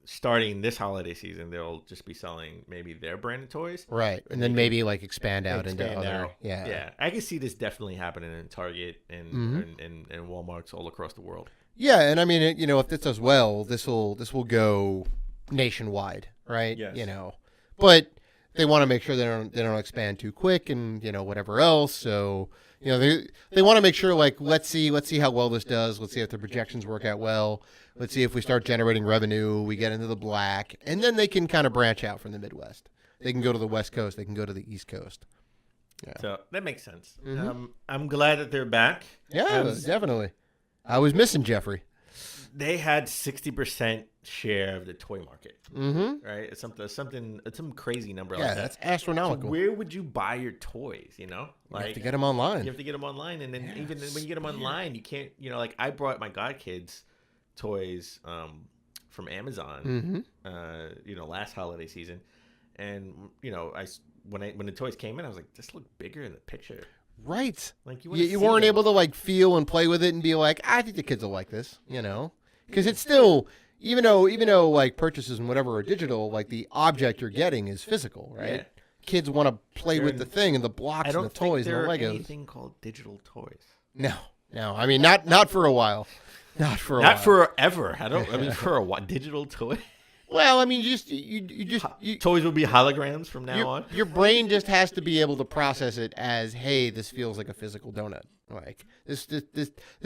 starting this holiday season they'll just be selling maybe their brand of toys. Right, and then maybe like expand out into other. Out. Yeah. I can see this definitely happening in Target and Walmarts all across the world. Yeah, and I mean, if this does well, this will go nationwide, right? Yes. But they want to make sure they don't expand too quick and whatever else. So they want to make sure, like, let's see how well this does. Let's see if the projections work out well. Let's see if we start generating revenue, we get into the black, and then they can kind of branch out from the Midwest. They can go to the West Coast. They can go to the East Coast. Yeah. So that makes sense. Mm-hmm. I'm glad that they're back. Yeah, definitely. I was missing Jeffrey. They had 60% share of the toy market. Mm-hmm. Right? It's some crazy number Yeah, like that. that's astronomical. So where would you buy your toys, You have to get them online. You have to get them online, and then even when you get them online, you can't, like I brought my godkids toys from Amazon, last holiday season, and when the toys came in, I was like, this looked bigger in the picture. Right. Like you weren't able to like feel and play with it and be like, I think the kids will like this, because it's still, even though like purchases and whatever are digital, like the object you're getting is physical, right? Yeah. Kids want to play with the thing and the blocks and the toys and the Legos. Anything called digital toys. No. I mean, not for a while. Not for a while. Not forever. I mean, for a while. Digital toy. Well, I mean, you toys will be holograms from now on. Your brain just has to be able to process it as, hey, this feels like a physical donut. Like this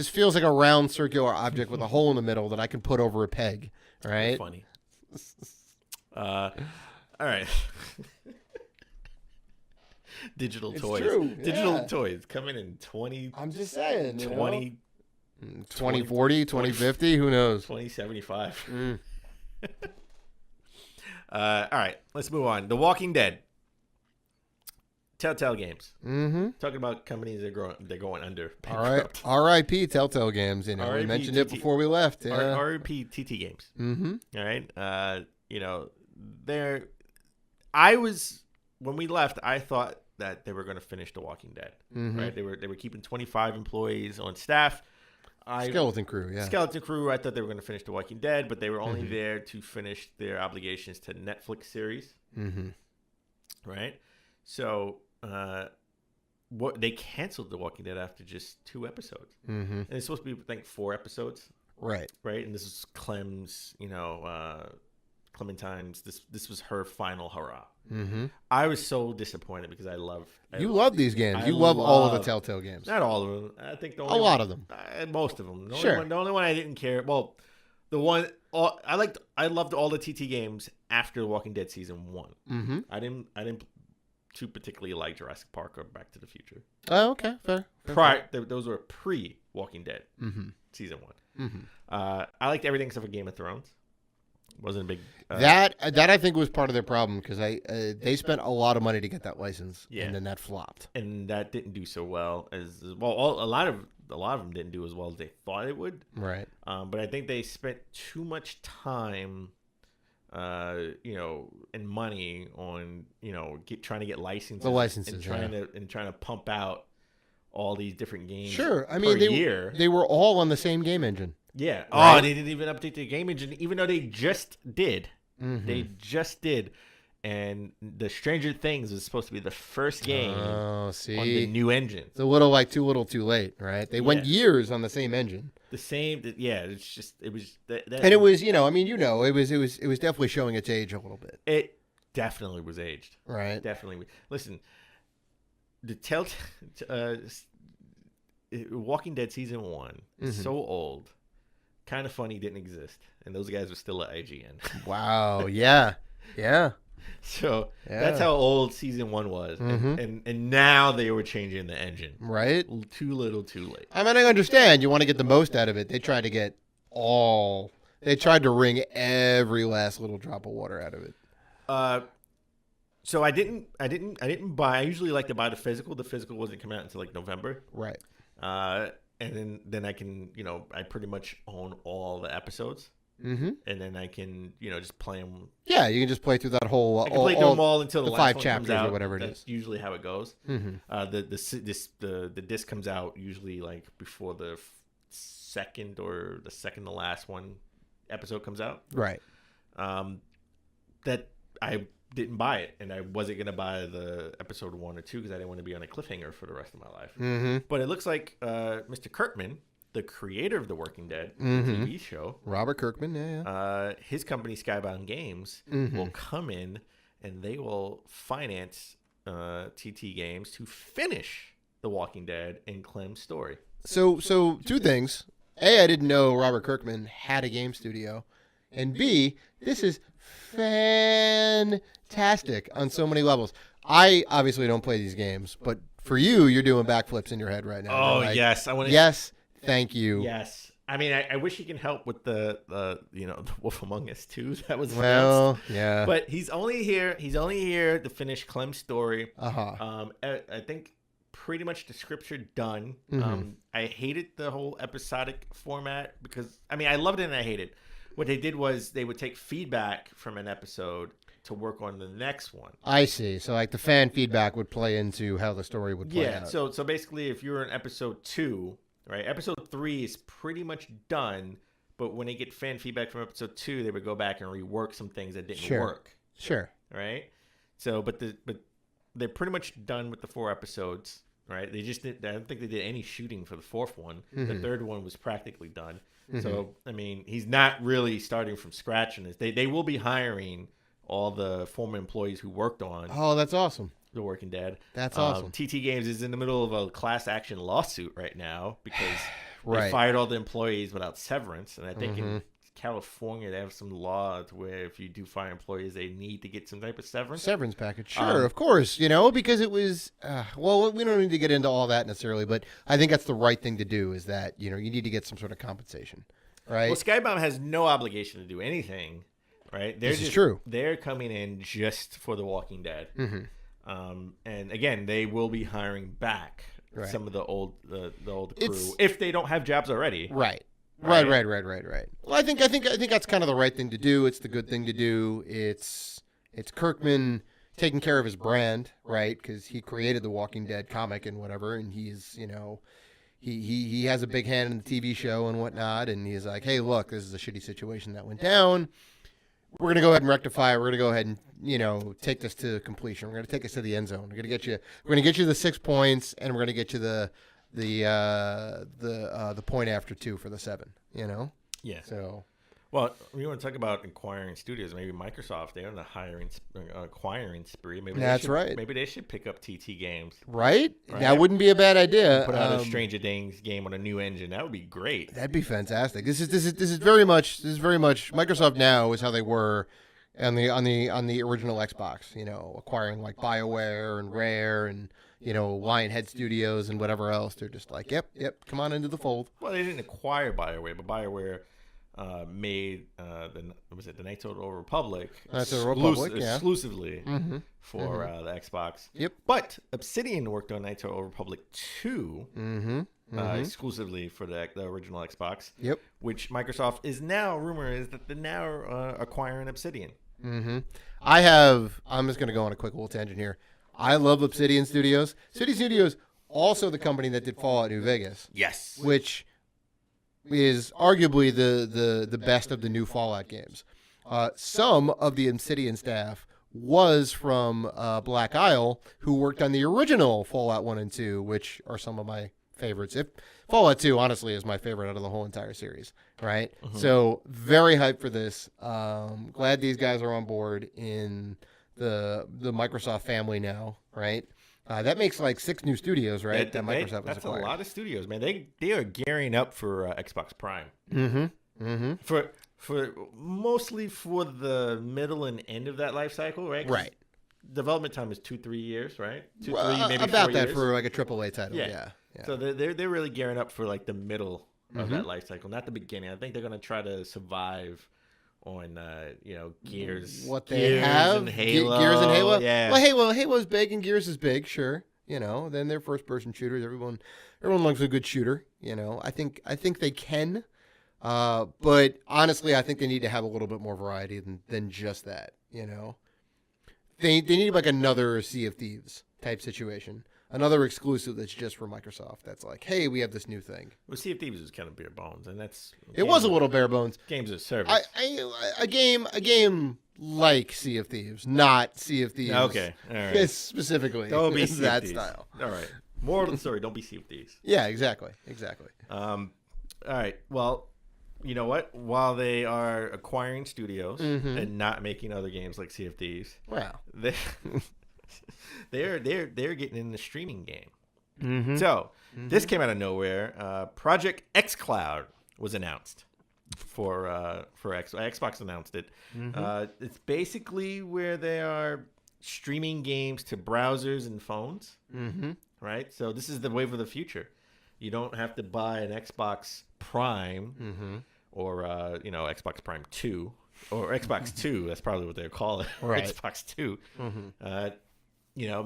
feels like a round circular object with a hole in the middle that I can put over a peg. Right? Funny. All right. Digital toys. True. Digital toys coming in 20. I'm just saying. 2040, 2050, who knows? 2075. All right, let's move on. The Walking Dead. Telltale Games. Mm-hmm. Talking about companies that they're going under. All right. R.I.P. Telltale Games. We mentioned it before we left. Yeah. R.I.P. TT Games. Mm-hmm. All right. When we left, I thought that they were going to finish The Walking Dead. Mm-hmm. Right. They were keeping 25 employees on staff. Skeleton crew, yeah. Skeleton crew. I thought they were going to finish The Walking Dead, but they were only there to finish their obligations to Netflix series. Mm-hmm. Right. So, they canceled The Walking Dead after just 2 episodes, mm-hmm. and it's supposed to be, I think, 4 episodes. Right. And this is Clem's, Clementine's. This was her final hurrah. Mm-hmm. I was so disappointed because I love these games. You love all of the Telltale games. Not all of them. I think a lot of them. Most of them. Sure. The only one I didn't care. Well, I loved all the TT games after The Walking Dead season 1. Mm-hmm. I didn't too particularly like Jurassic Park or Back to the Future. Oh, okay, fair. Those were pre Walking Dead season 1. Mm-hmm. I liked everything except for Game of Thrones. Wasn't a big that I think was part of their problem because they spent a lot of money to get that license, and then that flopped, and that didn't do so well as well. A lot of them didn't do as well as they thought it would. Right. But I think they spent too much time, and money on trying to get licenses. The licenses, and trying to pump out all these different games. Sure, I mean they were all on the same game engine. Yeah. Right? Oh, they didn't even update the game engine, even though they just did. Mm-hmm. They just did. And the Stranger Things was supposed to be the first game on the new engine. It's a little too little too late, right? They went years on the same engine. The same, yeah. It's just it was that and it was it was definitely showing its age a little bit. It definitely was aged, right? Definitely. Listen, the Walking Dead season 1 is so old. Kind of Funny didn't exist, and those guys were still at IGN. Wow, yeah. So that's how old season 1 was, and now they were changing the engine. Right, too little, too late. I mean, I understand you want to get the most out of it. They tried to wring every last little drop of water out of it. So I didn't buy. I usually like to buy the physical. The physical wasn't coming out until like November. Right. And then I can, I pretty much own all the episodes. Mm-hmm. And then I can, just play them. Yeah, you can just play through that whole. I can play through them all until the last 5 one chapters comes out. or whatever it That's is. usually how it goes. Mm-hmm. The disc comes out usually like before the second to last one episode comes out. Right. That I didn't buy it, and I wasn't gonna buy the episode 1 or 2 because I didn't want to be on a cliffhanger for the rest of my life. Mm-hmm. But it looks like Mr. Kirkman, the creator of The Walking Dead TV show, Robert Kirkman, yeah. His company Skybound Games will come in and they will finance TT Games to finish The Walking Dead and Clem's story. So 2 things. A, I didn't know Robert Kirkman had a game studio. And B, this is fantastic on so many levels. I obviously don't play these games, but for you, you're doing backflips in your head right now. Oh, like, yes. Yes, thank you. Yes. I mean, I wish he can help with the the Wolf Among Us 2 that was Well, yeah. But he's only here to finish Clem's story. Uh-huh. I think pretty much the scripture done. Mm-hmm. I hated the whole episodic format because I loved it and I hated it. What they did was they would take feedback from an episode to work on the next one. I see. So like the fan feedback would play into how the story would play out. So basically if you're in episode 2, right? Episode 3 is pretty much done, but when they get fan feedback from episode 2, they would go back and rework some things that didn't work. Sure. Right? So but they're pretty much done with the 4 episodes, right? I don't think they did any shooting for the 4th one. The 3rd one was practically done. So, he's not really starting from scratch in this. They will be hiring all the former employees who worked on Oh, that's awesome. The Walking Dead. That's awesome. TT Games is in the middle of a class action lawsuit right now because they Right. fired all the employees without severance. And I think in California, they have some laws where if you do fire employees, they need to get some type of severance. Severance package. Sure, of course. Because it was, well, we don't need to get into all that necessarily, but I think that's the right thing to do is that, you need to get some sort of compensation, right? Well, Skybound has no obligation to do anything, right? This is true. They're coming in just for The Walking Dead. And again, they will be hiring back some of the old crew if they don't have jobs already. Right. Right. Well, I think that's kind of the right thing to do. It's the good thing to do. It's Kirkman taking care of his brand, right? Because he created the Walking Dead comic and whatever, and he's he has a big hand in the TV show and whatnot. And he's like, hey, look, this is a shitty situation that went down. We're gonna go ahead and rectify it. We're gonna go ahead and take this to completion. We're gonna take us to the end zone. We're gonna get you the 6 points, and we're gonna get you the point after 2 for the 7. Yeah. So, well, we want to talk about acquiring studios. Maybe Microsoft, they're on the acquiring spree. Maybe right. Maybe they should pick up TT Games. Right? That wouldn't be a bad idea. Put out a Stranger Things game on a new engine. That would be great. That'd be fantastic. This is very much Microsoft now is how they were on the original Xbox. Acquiring like BioWare and Rare and Lionhead Studios and whatever else. They're just like, yep, come on into the fold. Well, they didn't acquire BioWare, but BioWare made the Knights of the Old Republic exclusively for the Xbox. Yep. But Obsidian worked on Knights of the Old Republic 2 exclusively for the original Xbox. Yep. Which Microsoft is now that they're now acquiring Obsidian. I'm just going to go on a quick little tangent here. I love Obsidian Studios. Obsidian Studios, also the company that did Fallout New Vegas. Yes. Which is arguably the best of the new Fallout games. Some of the Obsidian staff was from Black Isle, who worked on the original Fallout 1 and 2, which are some of my favorites. Fallout 2, honestly, is my favorite out of the whole entire series, right? So very hyped for this. Glad these guys are on board in the Microsoft family now, right? That makes like 6 new studios, right? That Microsoft has acquired. That's a lot of studios, man. They are gearing up for Xbox Prime. For mostly for the middle and end of that life cycle, right? Right. Development time is 2-3 years, right? 2, 3, maybe about 4 that years. for like a AAA title. Yeah. So they're really gearing up for like the middle of that life cycle, not the beginning. I think they're gonna try to survive on Gears. What they Gears have, and Halo. Gears and Halo. Yeah. Well, Halo's big and Gears is big, sure. Then they're first-person shooters. Everyone loves a good shooter. I think they can, but honestly, I think they need to have a little bit more variety than just that. They need like another Sea of Thieves type situation. Another exclusive that's just for Microsoft. That's like, hey, we have this new thing. Well, Sea of Thieves is kind of bare bones, and that's it was a little bare bones. Games as service. A game like Sea of Thieves, not Sea of Thieves. Okay, all right. Specifically, Don't be Sea that of Thieves. style. All right. Moral of the story: don't be Sea of Thieves. Yeah, exactly. All right. Well, you know what? While they are acquiring studios and not making other games like Sea of Thieves, Wow. they're getting in the streaming game. So this came out of nowhere. Project xCloud was announced for Xbox announced it. It's basically where they are streaming games to browsers and phones. Right. So this is the wave of the future. You don't have to buy an Xbox Prime or Xbox Prime 2 or Xbox 2. That's probably what they call it. Right. Xbox 2.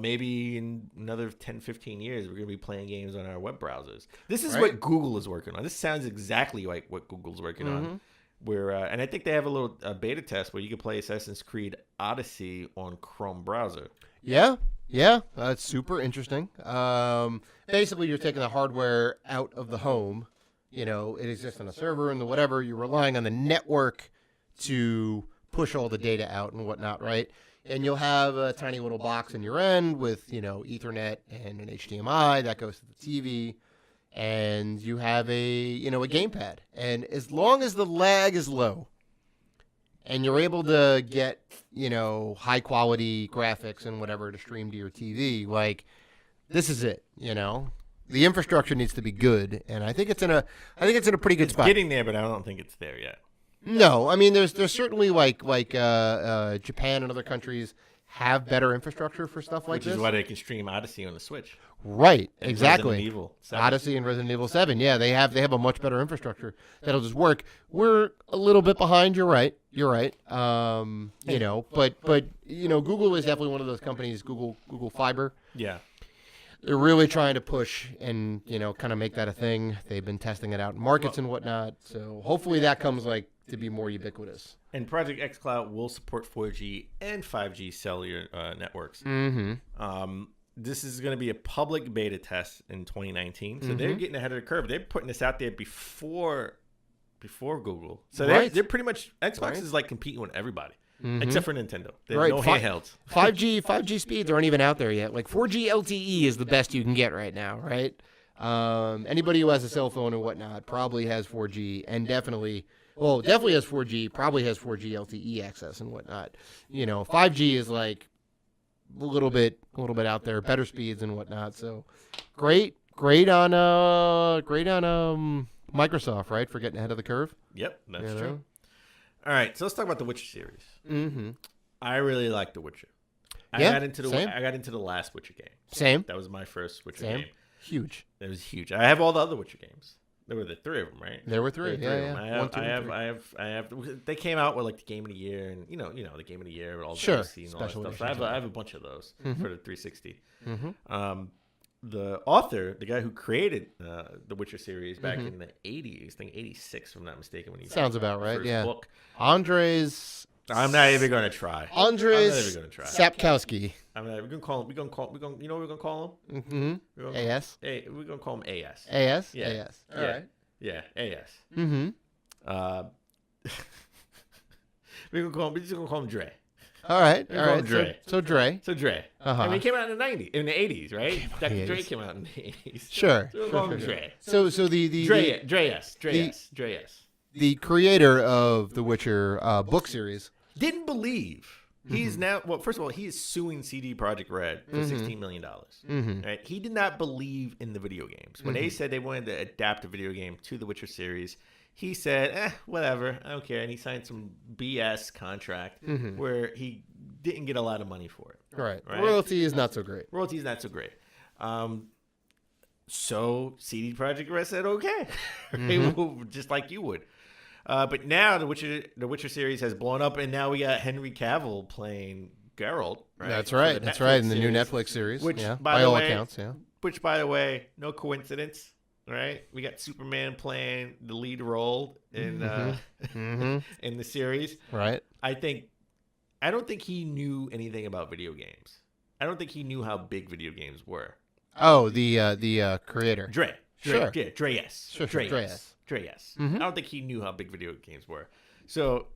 Maybe in another 10, 15 years, we're going to be playing games on our web browsers. This is what Google is working on. This sounds exactly like what Google's working on. Where and I think they have a beta test where you can play Assassin's Creed Odyssey on Chrome browser. Yeah, that's super interesting. Basically, you're taking the hardware out of the home. It exists on a server and the whatever. You're relying on the network to push all the data out and whatnot, right? And you'll have a tiny little box in your end with, Ethernet and an HDMI that goes to the TV, and you have a gamepad. And as long as the lag is low and you're able to get, high quality graphics and whatever to stream to your TV, like, this is it, The infrastructure needs to be good, and I think it's in a pretty good spot. Getting there, but I don't think it's there yet. No, I mean there's certainly like Japan and other countries have better infrastructure for stuff like this. Which is why they can stream Odyssey on the Switch. Right, And exactly. Resident Evil 7. Odyssey and Resident Evil 7. Yeah, they have a much better infrastructure that'll just work. We're a little bit behind, you're right. But Google is definitely one of those companies, Google Fiber. Yeah. They're really trying to push and, kind of make that a thing. They've been testing it out in markets and whatnot. So hopefully that comes to be more ubiquitous. And Project xCloud will support 4G and 5G cellular networks. This is going to be a public beta test in 2019. So they're getting ahead of the curve. They're putting this out there before Google. So they're pretty much, Xbox is like competing with everybody. Except for Nintendo. They have no handhelds. 5G speeds aren't even out there yet. Like 4G LTE is the best you can get right now, right? Anybody who has a cell phone and whatnot probably has 4G and definitely has 4G, probably has 4G LTE access and whatnot. 5G is like a little bit out there, better speeds and whatnot. So great on Microsoft, right, for getting ahead of the curve. Yep, that's true. All right, so let's talk about the Witcher series. I really like The Witcher. I got into the last Witcher game. Same. That was my first Witcher game. Huge. It was huge. I have all the other Witcher games. There were the 3 of them, right? There were 3. Yeah. I have. They came out with like the Game of the Year and the Game of the Year with all the DLC and all that stuff. So I have a bunch of those for the 360. The author, the guy who created the Witcher series back in the 80s, I think 86, if I'm not mistaken, when he sounds about right. First book. Andres. I'm not even going to try. Andres Sapkowski. We're gonna call him. We're gonna call him. AS. We're gonna call him AS. AS. Yeah. AS. All right. Yeah. AS. We're just gonna call him Dre. All right. Dre. So Dre. I mean, he came out in the 80s, right? Dr. Dre came out in the 80s. Sure. So we'll call him Dre. So the Dre S. The creator of the Witcher book series didn't believe. He's now, first of all, he is suing CD Projekt Red for $16 million. Right? He did not believe in the video games. When they said they wanted to adapt a video game to the Witcher series, he said, whatever, I don't care. And he signed some BS contract where he didn't get a lot of money for it. Right. Royalty is not so great. So CD Projekt Red said, okay, just like you would. But now the Witcher series has blown up, and now we got Henry Cavill playing Geralt. Right? That's right. That's right. In the new Netflix series, which by all accounts, yeah. Which, by the way, no coincidence, right? We got Superman playing the lead role in in the series. Right. I don't think he knew anything about video games. I don't think he knew how big video games were. Oh, the creator. Dre. Sure. Yeah, Dreyes. Sure, Dreyes. Mm-hmm. I don't think he knew how big video games were. So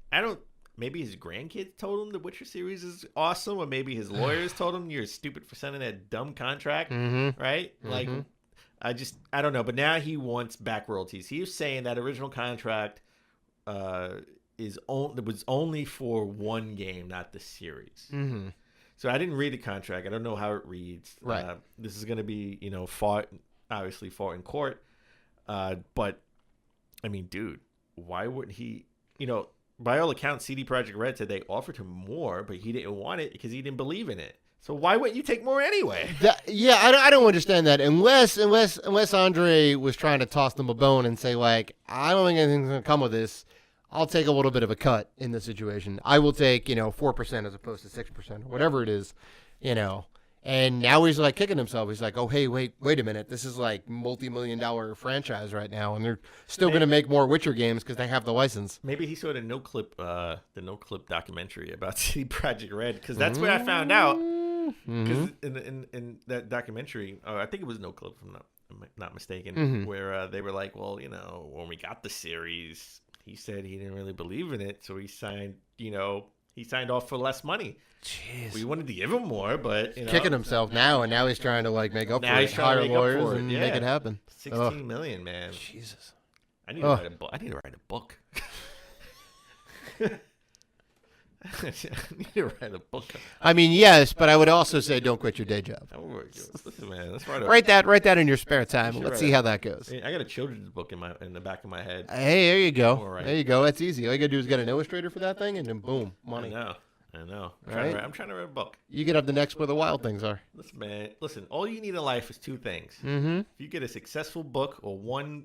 maybe his grandkids told him the Witcher series is awesome, or maybe his lawyers told him you're stupid for signing that dumb contract, right? Like, I don't know. But now he wants back royalties. He was saying that original contract was only for one game, not the series. Mm-hmm. So I didn't read the contract. I don't know how it reads. Right. This is going to be, fought in court. But I mean, dude, why wouldn't he? By all accounts, CD Projekt Red said they offered him more, but he didn't want it because he didn't believe in it. So why wouldn't you take more anyway? I don't understand that unless Andre was trying to toss them a bone and say, like, I don't think anything's going to come of this. I'll take a little bit of a cut in this situation. I will take 4% as opposed to 6% or whatever it is, And now he's like kicking himself. He's like, oh, hey, wait a minute. This is like multi-million-dollar franchise right now, and they're still going to make more Witcher games because they have the license. Maybe he saw the No Clip documentary about CD Projekt Red, because that's where I found out. Because in that documentary, I think it was No Clip, if I'm not mistaken, where they were like, well, when we got the series, he said he didn't really believe in it, so he signed off for less money. Jeez. We wanted to give him more, but kicking himself now, and now he's trying to make up for it. Hire lawyers and make it happen. $16 million, man. Jesus. I need to write a book. I need to write a book. I mean, yes, but I would also say don't quit your day job. Listen, man, let's write that in your spare time. Let's see how that goes. I got a children's book in the back of my head. Hey, there you go. There you go. That's easy. All you got to do is get an illustrator for that thing, and then boom, money. I know. I'm trying to write a book. You get up the next where the wild things are. Listen, all you need in life is two things. Mm-hmm. If you get a successful book or one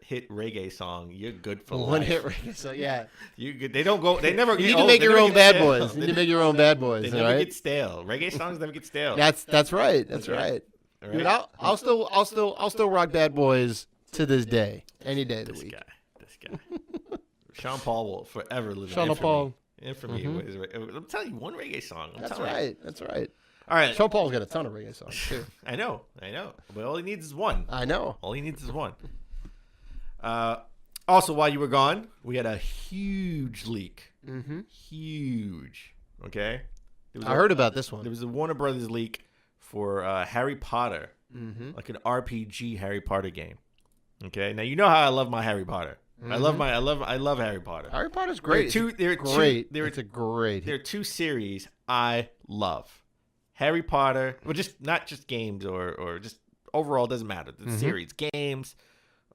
hit reggae song, you're good for life. One hit reggae song, yeah. They don't go. They never. You need to make your own bad boys. You need to make your own bad boys. They never get stale. Reggae songs never get stale. That's right. That's right. Right. Dude, I'll still rock Bad Boys to this day, any day of the week. This guy. Sean Paul will forever live in Sean Paul. Infamy. I'm telling you, one reggae song. That's right. All right. Sean Paul's got a ton of reggae songs too. I know. But all he needs is one. I know. All he needs is one. Also, while you were gone, we had a huge leak. Mm-hmm. Huge. Okay. I heard about this one. There was a Warner Brothers leak for Harry Potter, like an RPG Harry Potter game. Okay. Now you know how I love my Harry Potter. I love Harry Potter. Harry Potter's great. There are two series I love. Harry Potter, well, not just games or just overall, doesn't matter. The series, games,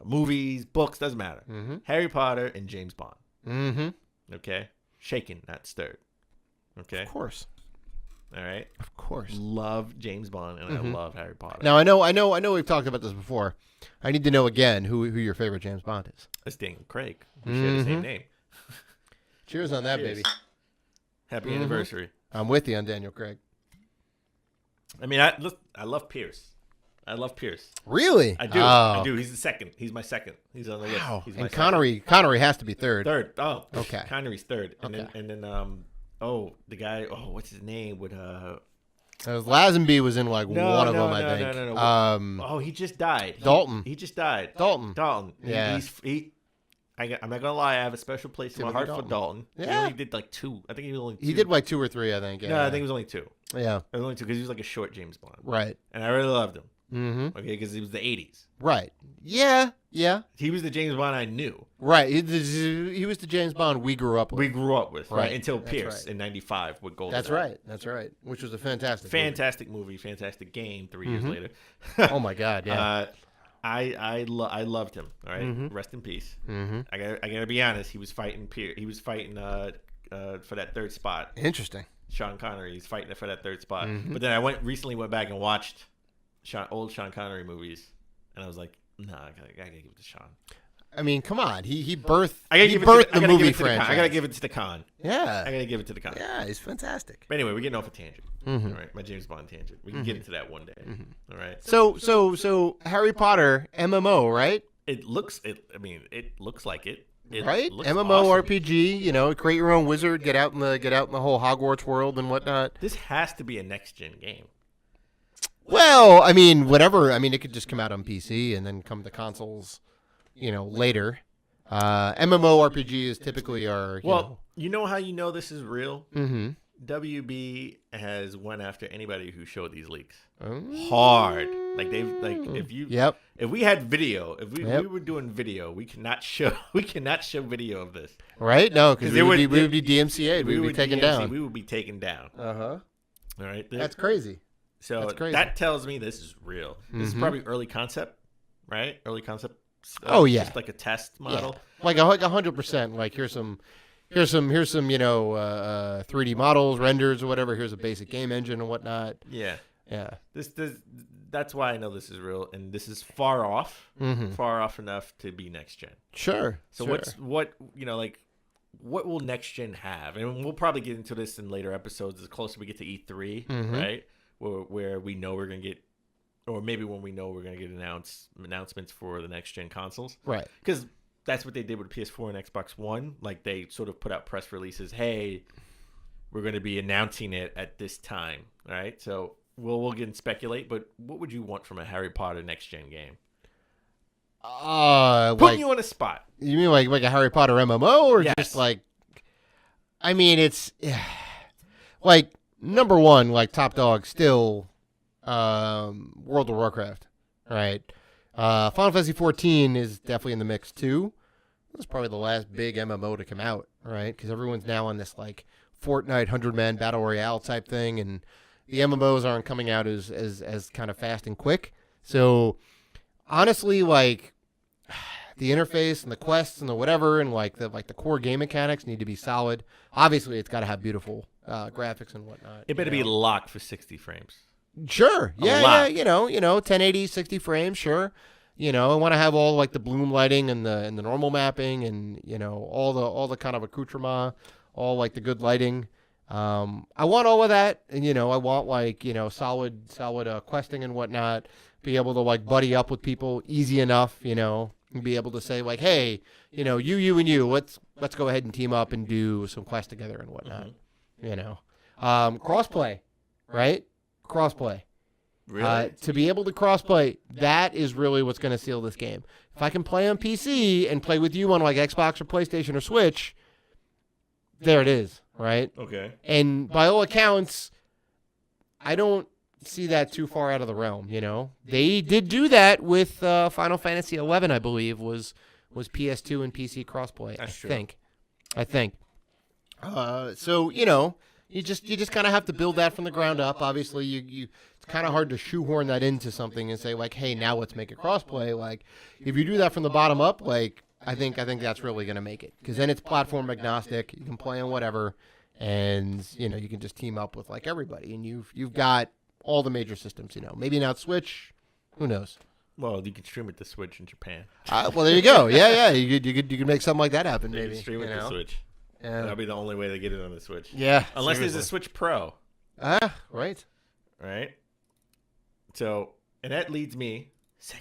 movies, books, doesn't matter. Harry Potter and James Bond. Okay, shaken, not stirred. Okay, of course. All right, of course. Love James Bond and I love Harry Potter. Now I know we've talked about this before. I need to know again who your favorite James Bond is. It's Daniel Craig. We share the same name. Cheers on that, baby. Happy anniversary. I'm with you on Daniel Craig. I mean, I love Pierce. Really? I do. I do. He's the second. He's my second. He's on the list. Wow. He's and Connery has to be third. Third. Oh, okay. Connery's third. And then the guy, what's his name? Lazenby was in one of them, I think. No. He just died. Dalton. He just died. Dalton. Yeah. I'm not gonna lie. I have a special place in my heart for Dalton. Yeah. He only did like two. I think he was only two. He did like 2 or 3, I think. Yeah. No, I think it was only 2. Yeah. It was only 2 because he was like a short James Bond. Right. And I really loved him. Mm-hmm. Okay, because it was the 80s. Right. Yeah. He was the James Bond I knew. Right. He was the James Bond we grew up with. Right. Until Pierce in 95 with GoldenEye. That's right. Which was a fantastic movie, fantastic game 3 years later. Oh my God, yeah. I loved him. All right, rest in peace. I gotta be honest. He was fighting He was fighting for that third spot. Interesting. Sean Connery. He's fighting for that third spot. But then I recently went back and watched old Sean Connery movies, and I was like, nah, I gotta give it to Sean. I mean, come on. He birthed the movie franchise. I gotta give it to the con. Yeah. I gotta give it to the con. Yeah, he's fantastic. But anyway, we're getting off a tangent. All right, my James Bond tangent. We can get into that one day. All right. So Harry Potter MMO, right? It looks like it. Right? Looks MMO awesome. RPG, create your own wizard, get out in the whole Hogwarts world and whatnot. This has to be a next gen game. Well, I mean, whatever. I mean, it could just come out on PC and then come to consoles, later. MMORPGs typically are. You know how you know this is real? Mm-hmm. WB has went after anybody who showed these leaks. Oh. Hard. If we had video, if we were doing video, we cannot show video of this. Right? No, because we would be DMCA'd. We would be taken down. We would be taken down. Uh-huh. All right. That's crarazy. So That's crazy. that tells me this is real. This is probably early concept, right? Early concept. Just like a test model. Yeah. Like 100%. Like here's some 3D models, renders, or whatever. Here's a basic game engine and whatnot. Yeah. Yeah. That's why I know this is real, and this is far off enough to be next gen. Sure. So sure. what will next gen have? And we'll probably get into this in later episodes as closer we get to E3, right? Where we know we're gonna get, or maybe when we know we're gonna get announcements for the next gen consoles, right? Because that's what they did with PS4 and Xbox One. Like they sort of put out press releases. Hey, we're going to be announcing it at this time. All right. So we'll get and speculate. But what would you want from a Harry Potter next gen game? Putting you on a spot. You mean like a Harry Potter MMO or just like? I mean, it's like number one, like top dog still, World of Warcraft, right? Final Fantasy 14 is definitely in the mix too. This is probably the last big MMO to come out, right? Because everyone's now on this like Fortnite 100-man battle royale type thing, and the MMOs aren't coming out as kind of fast and quick. So honestly, like the interface and the quests and the whatever and like the core game mechanics need to be solid. Obviously, it's got to have beautiful graphics and whatnot. It better be locked for 60 frames. Sure. Yeah, 1080, 60 frames, sure. I want to have all like the bloom lighting and the normal mapping and all the kind of accoutrement, all like the good lighting. I want all of that, and I want like solid questing and whatnot. Be able to like buddy up with people easy enough, and be able to say like, hey, you and you, let's go ahead and team up and do some quests together and whatnot. Crossplay, right? Crossplay. Really? To be able to crossplay, that is really what's going to seal this game. If I can play on PC and play with you on like Xbox or PlayStation or Switch, there it is, right? Okay. And by all accounts, I don't see that too far out of the realm, They did do that with Final Fantasy 11, I believe, was PS2 and PC crossplay. That's true. I think. So, you just kind of have to build that from the ground up. Obviously, it's kind of hard to shoehorn that into something and say like, hey, now let's make it crossplay. Like, if you do that from the bottom up, like, I think that's really going to make it, because then it's platform agnostic. You can play on whatever, and you can just team up with like everybody, and you've got all the major systems. Maybe not Switch, who knows? Well, you can stream it to Switch in Japan. Well, there you go. Yeah. You could make something like that happen. You Maybe can stream it to Switch. Yeah. That'll be the only way to get it on the Switch. Yeah. Unless seriously. there's a Switch Pro. Right. Right? So, and that leads me, segue.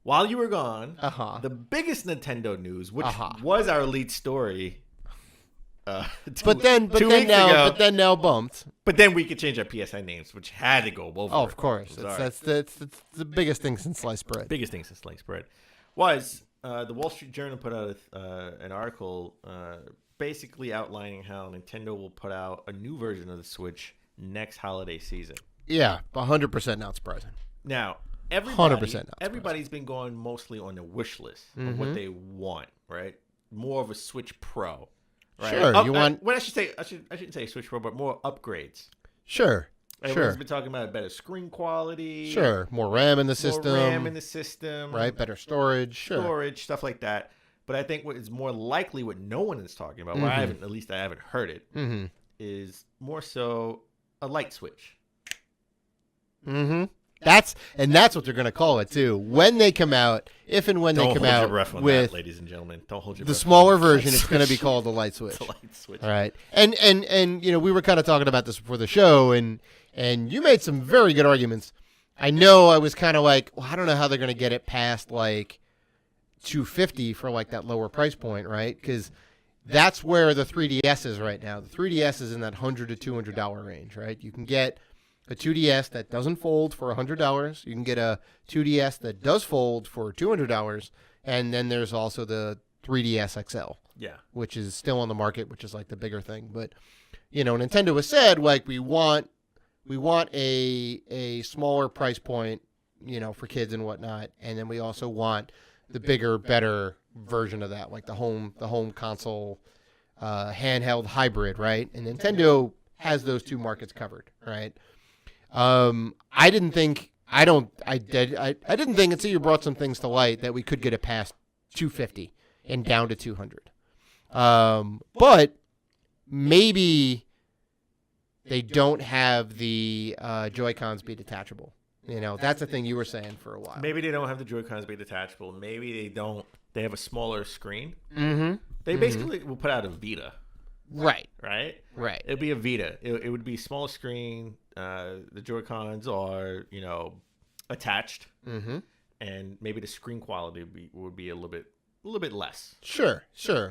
While you were gone, the biggest Nintendo news, which was our lead story, but then now bumped. But then we could change our PSI names, which had to go over. Oh, of course. That's the biggest thing since sliced bread. Biggest thing since sliced bread was the Wall Street Journal put out an article basically outlining how Nintendo will put out a new version of the Switch next holiday season. Yeah, 100% not surprising. Now, 100% everybody's been going mostly on the wish list of what they want, right? More of a Switch Pro, right? Sure, you want. Well, I shouldn't say Switch Pro, but more upgrades. Sure. Everyone's been talking about better screen quality. Sure, more RAM in the system. Right, better storage. Sure. Storage, stuff like that. But I think what is more likely, what no one is talking about, well, I haven't heard it, is more so a light switch. Mm-hmm. That's what they're going to call it too. When they come out, if and when Don't they come hold out your breath on with that, ladies and gentlemen. Don't hold your the breath. smaller version, it's going to be called the light switch. The light switch. All right. And we were kind of talking about this before the show, and you made some very good arguments. I know I was kind of like, well, I don't know how they're going to get it past like $250 for like that lower price point, right? Because that's where the 3DS is right now. The 3DS is in that $100 to $200 range, right? You can get a 2DS that doesn't fold for $100. You can get a 2DS that does fold for $200, and then there's also the 3DS XL, which is still on the market, which is like the bigger thing. But Nintendo has said like we want a smaller price point, for kids and whatnot, and then we also want the bigger, better version of that, like the home console, handheld hybrid, right? And Nintendo has those two markets covered, right? I didn't think until you brought some things to light that we could get it past 250 and down to 200. But maybe they don't have the Joy-Cons be detachable. That's the thing you were saying for a while. Maybe they don't have the Joy-Cons be detachable. Maybe they don't. They have a smaller screen. Mm-hmm. They basically will put out a Vita. Right. It'd be a Vita. It would be a smaller screen. The Joy-Cons are, attached, and maybe the screen quality would be a little bit less. Sure.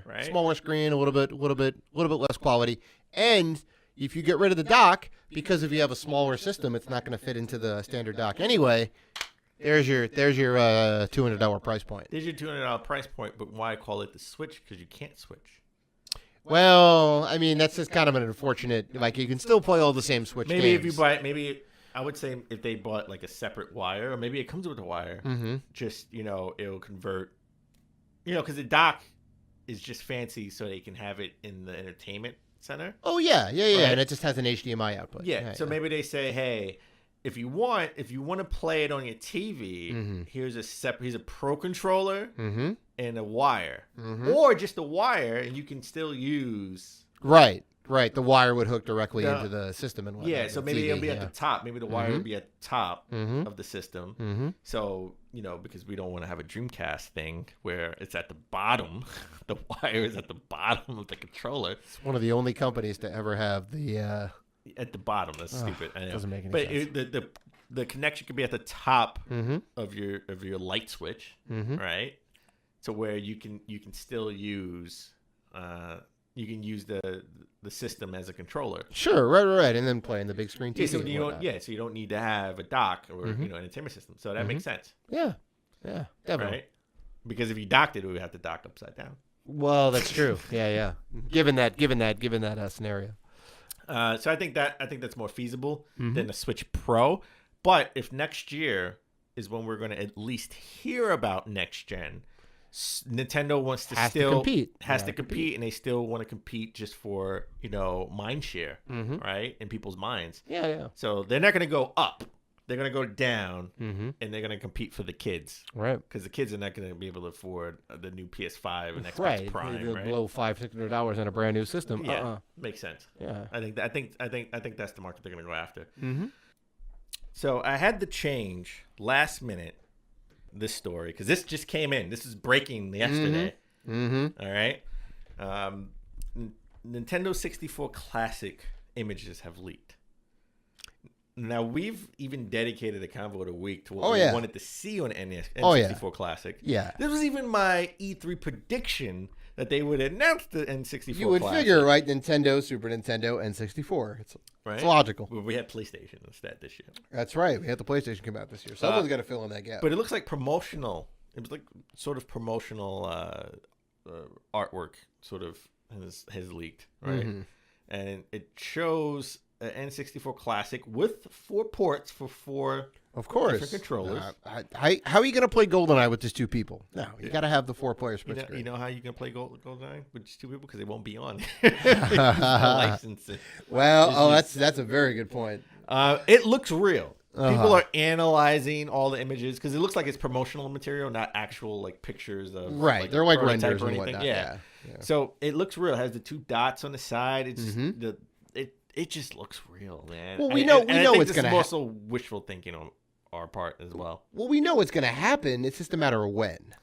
Right? Smaller screen, a little bit less quality, and if you get rid of the dock, because if you have a smaller system, it's not going to fit into the standard dock anyway. There's your $200 price point. There's your $200 price point, but why call it the Switch? Because you can't switch. Well, I mean, that's just kind of an unfortunate. Like, you can still play all the same Switch games. Maybe if you buy, I would say if they bought like a separate wire, or maybe it comes with a wire. Just it'll convert. Because the dock is just fancy, so they can have it in the entertainment center. Oh yeah, Right? and it just has an HDMI output. Yeah, so maybe they say, hey, if you want to play it on your TV, here's a Pro controller and a wire, or just a wire, and you can still use. Right. The wire would hook directly into the system and whatnot. Yeah, so maybe it'll be at the top. Maybe the wire will be at the top of the system. So because we don't want to have a Dreamcast thing where it's at the bottom. The wire is at the bottom of the controller. It's one of the only companies to ever have the at the bottom. That's stupid. I know. Doesn't make any sense. But the connection could be at the top of your light switch, right? So where you can still use the system as a controller. Sure, right, and then play in the big screen TV. So you don't need to have a dock or an entertainment system. So that makes sense. Yeah, definitely. Right? Because if you docked it, we would have to dock upside down. Well, that's true. Yeah. Given that scenario. So I think that's more feasible than the Switch Pro. But if next year is when we're going to at least hear about next gen, Nintendo wants to has to compete, and they still want to compete just for mind share, right, in people's minds. Yeah. So they're not going to go up; they're going to go down, and they're going to compete for the kids, right? Because the kids are not going to be able to afford the new PS5 and Xbox right. Prime, right? Below $500-$600 on a brand new system. Yeah, makes sense. Yeah, I think that's the market they're going to go after. So I had to change last minute this story because this just came in. This is breaking yesterday. All right. Nintendo 64 Classic images have leaked. Now we've even dedicated a convo of the week to what we wanted to see on N64 Classic. Yeah. This was even my E3 prediction that they would announce the N64 You would Classic. figure, right? Nintendo, Super Nintendo, N64. It's logical. Well, we had PlayStation instead this year. That's right. We had the PlayStation come out this year. Someone's got to fill in that gap. But it looks like promotional. It was like sort of promotional artwork sort of has leaked, right? And it shows an N64 Classic with 4 ports for 4 different controllers. How are you going to play GoldenEye with just 2 people? No, you got to have the 4-player split screen. You know how you can play GoldenEye with just 2 people? Because they won't be on. Licensing. Well, that's a very good point. It looks real. People are analyzing all the images because it looks like it's promotional material, not actual like pictures of they're like renders or and anything. whatnot. Yeah. So it looks real. It has the 2 dots on the side. It's it just looks real, man. Well, we know it's going to happen. Also wishful thinking on our part as well. Well, we know it's going to happen. It's just a matter of when.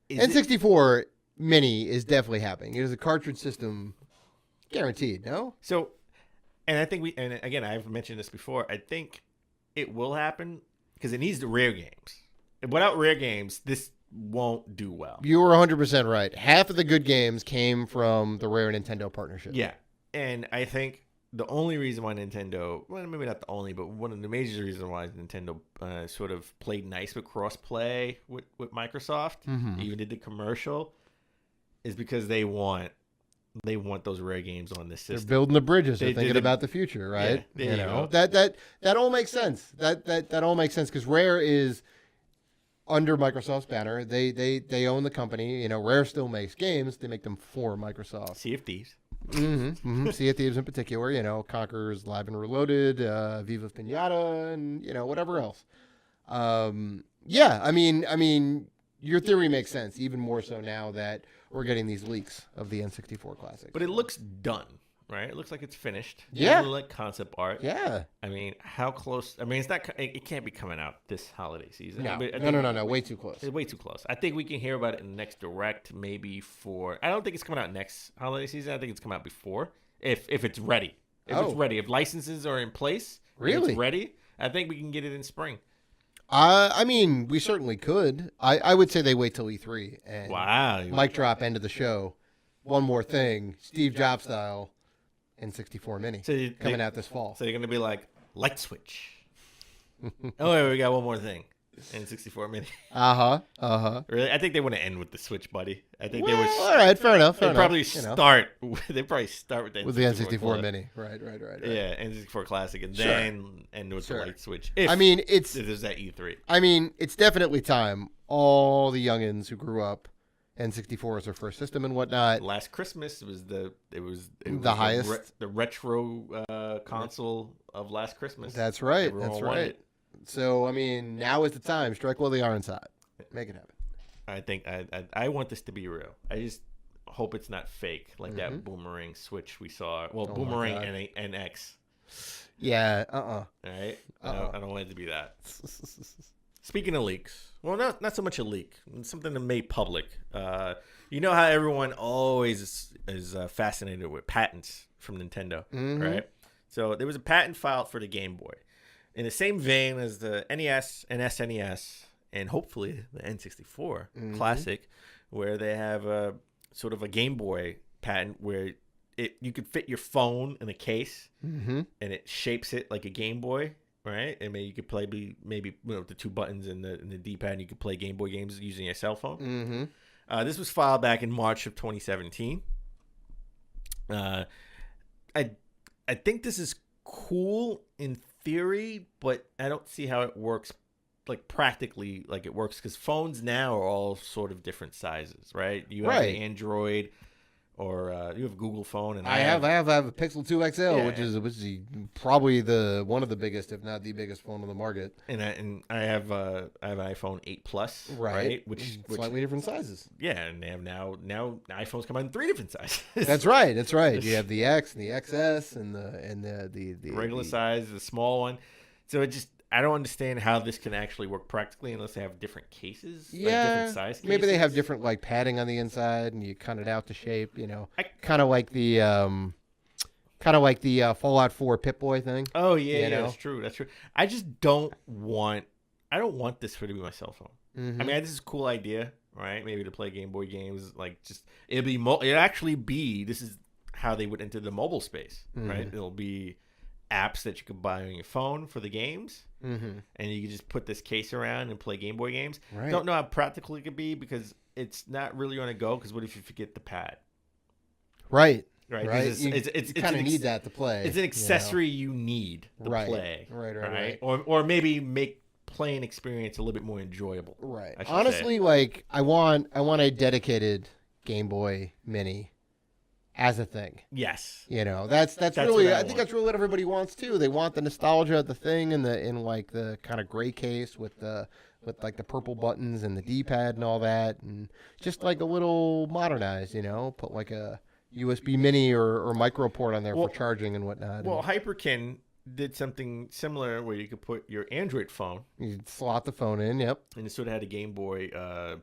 Is N64 Mini is definitely happening. It is a cartridge system guaranteed, no? So, and I think and again, I've mentioned this before, I think it will happen because it needs the rare games. Without rare games, this won't do well. You were 100% right. Half of the good games came from the Rare Nintendo partnership. Yeah. And I think the only reason why Nintendo, well, maybe not the only, but one of the major reasons why Nintendo sort of played nice with cross-play with Microsoft, even did the commercial, is because they want those rare games on this system. They're building the bridges. They're thinking about the future, right? Yeah, you know, that all makes sense. That all makes sense because Rare is under Microsoft's banner. They own the company. You know, Rare still makes games. They make them for Microsoft. Sea of Thieves. Sea of Thieves in particular. You know, Conker's Live and Reloaded, Viva Pinata, and you know whatever else. Yeah, I mean, your theory makes sense. Even more so now that we're getting these leaks of the N64 Classic. But it looks done, right? It looks like it's finished. Yeah. It looks like concept art. Yeah. I mean, how close? I mean, it's not. It can't be coming out this holiday season. No, I no. Way too close. It's way too close. I think we can hear about it in the next direct, maybe for. I don't think it's coming out next holiday season. I think it's coming out before, if it's ready. If it's ready, if licenses are in place, really it's ready. I think we can get it in spring. I mean, we certainly could. I would say they wait till E3 and wow, mic drop end of the show. One more thing, Steve Jobs style, N64 Mini coming out this fall. So you're gonna be like light switch. Oh, wait, we got one more thing. N64 Mini. Really? I think they want to end with the Switch, buddy. I think they would. All right, fair enough. They probably start. They probably start with the N64 Mini. Right. Yeah, N64 Classic, and then end with the light switch. If, I mean, if there's that E3. I mean, it's definitely time. All the youngins who grew up, N64 as their first system and whatnot. Last Christmas was the highest, the retro console of last Christmas. That's right. Everyone That's wanted right. it. So I mean, now is the time. Strike while the iron's hot. Make it happen. I think I want this to be real. I just hope it's not fake, like that Boomerang Switch we saw. Well, Boomerang NX. Yeah. All right. I don't want it to be that. Speaking of leaks, well, not so much a leak. It's something that made public. You know how everyone always is fascinated with patents from Nintendo, right? So there was a patent filed for the Game Boy. In the same vein as the NES and SNES, and hopefully the N64 Classic, where they have a sort of a Game Boy patent where you could fit your phone in a case, and it shapes it like a Game Boy, right? And maybe you could play maybe with the two buttons in the D-pad, and you could play Game Boy games using your cell phone. This was filed back in March of 2017. I think this is cool in theory, but I don't see how it works like practically like it works because phones now are all sort of different sizes, right? You have an Android or you have a Google phone, and I have a Pixel 2 XL, Yeah. which is probably one of the biggest, if not the biggest phone on the market. and I have an iPhone 8 Plus, right? Which slightly different sizes. Yeah, and they have now iPhones come out in 3 different sizes. That's right. You have the X and the XS and the regular size, the small one. So I don't understand how this can actually work practically unless they have different cases, like different size cases. Maybe they have different like padding on the inside, and you cut it out to shape. You know, kind of like the Fallout 4 Pip-Boy thing. Oh yeah, that's true. That's true. I just don't want this to be my cell phone. I mean, this is a cool idea, right? Maybe to play Game Boy games, like this is how they would enter the mobile space, right? It'll be apps that you could buy on your phone for the games, and you can just put this case around and play Game Boy games. Right. Don't know how practical it could be because it's not really on a go. Because what if you forget the pad? Right. It's You kind of need that to play. It's an accessory you need to play. Right. Or maybe make playing experience a little bit more enjoyable. Right. Honestly, like I want a dedicated Game Boy Mini as a thing. Yes. You know, that's really I think that's really what everybody wants too. They want the nostalgia of the thing in like the kind of gray case with like the purple buttons and the D-pad and all that, and just like a little modernized, you know, put like a USB mini or micro port on there for charging and whatnot. Well, Hyperkin did something similar where you could put your Android phone. You slot the phone in. Yep. And it sort of had a Game Boy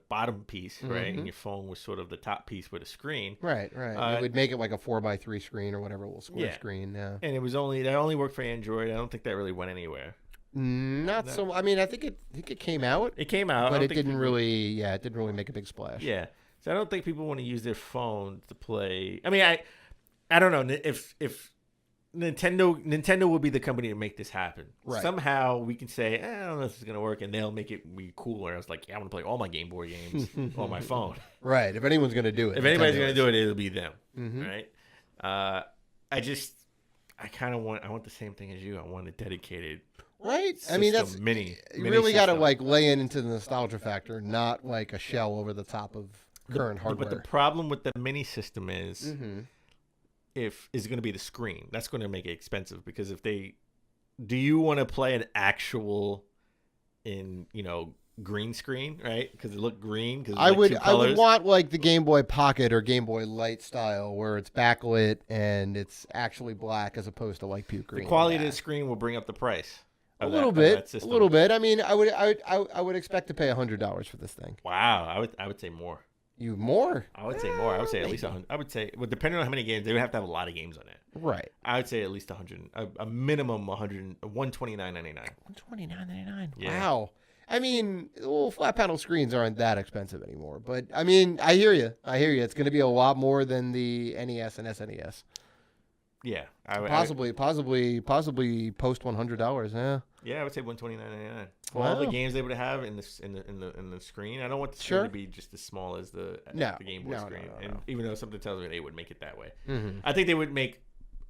bottom piece, right? And your phone was sort of the top piece with a screen. Right. It would make it like a 4x3 screen or whatever, a little square screen. Yeah. And that only worked for Android. I don't think that really went anywhere. Not so. I mean, I think it came out. It came out, but it didn't really. Yeah, it didn't really make a big splash. Yeah. So I don't think people want to use their phone to play. I mean, I don't know if Nintendo would be the company to make this happen. Right. Somehow we can say, I don't know if this is going to work, and they'll make it be cooler. I was like, I want to play all my Game Boy games on my phone. Right. If anyone's going to do it. If anybody's going to do it, it'll be them. Mm-hmm. Right. I want the same thing as you. I want a dedicated right. system, I mean, that's mini you really got to system. like lay into the nostalgia factor, not like a shell over the top of current hardware. But the problem with the mini system is is going to be the screen. That's going to make it expensive because do you want to play an actual green screen, right? Because it looked green. I would want like the Game Boy Pocket or Game Boy Light style where it's backlit and it's actually black as opposed to like puke green. The quality of the screen will bring up the price. A little bit. I mean, I would expect to pay $100 for this thing. Wow, I would say more. You more? I would say more. I would say at least 100. I would say, well, depending on how many games, they would have to have a lot of games on it. Right. I would say at least 100, a minimum 100, $129.99. $129.99. Yeah. Wow. I mean, little flat panel screens aren't that expensive anymore. But I mean, I hear you. It's going to be a lot more than the NES and SNES. Yeah. Possibly post $100. Yeah. Yeah, I would say $129.99. For Wow. all the games they would have in the screen. I don't want the screen to be just as small as the Game Boy screen. No. And even though something tells me they would make it that way, Mm-hmm. I think they would make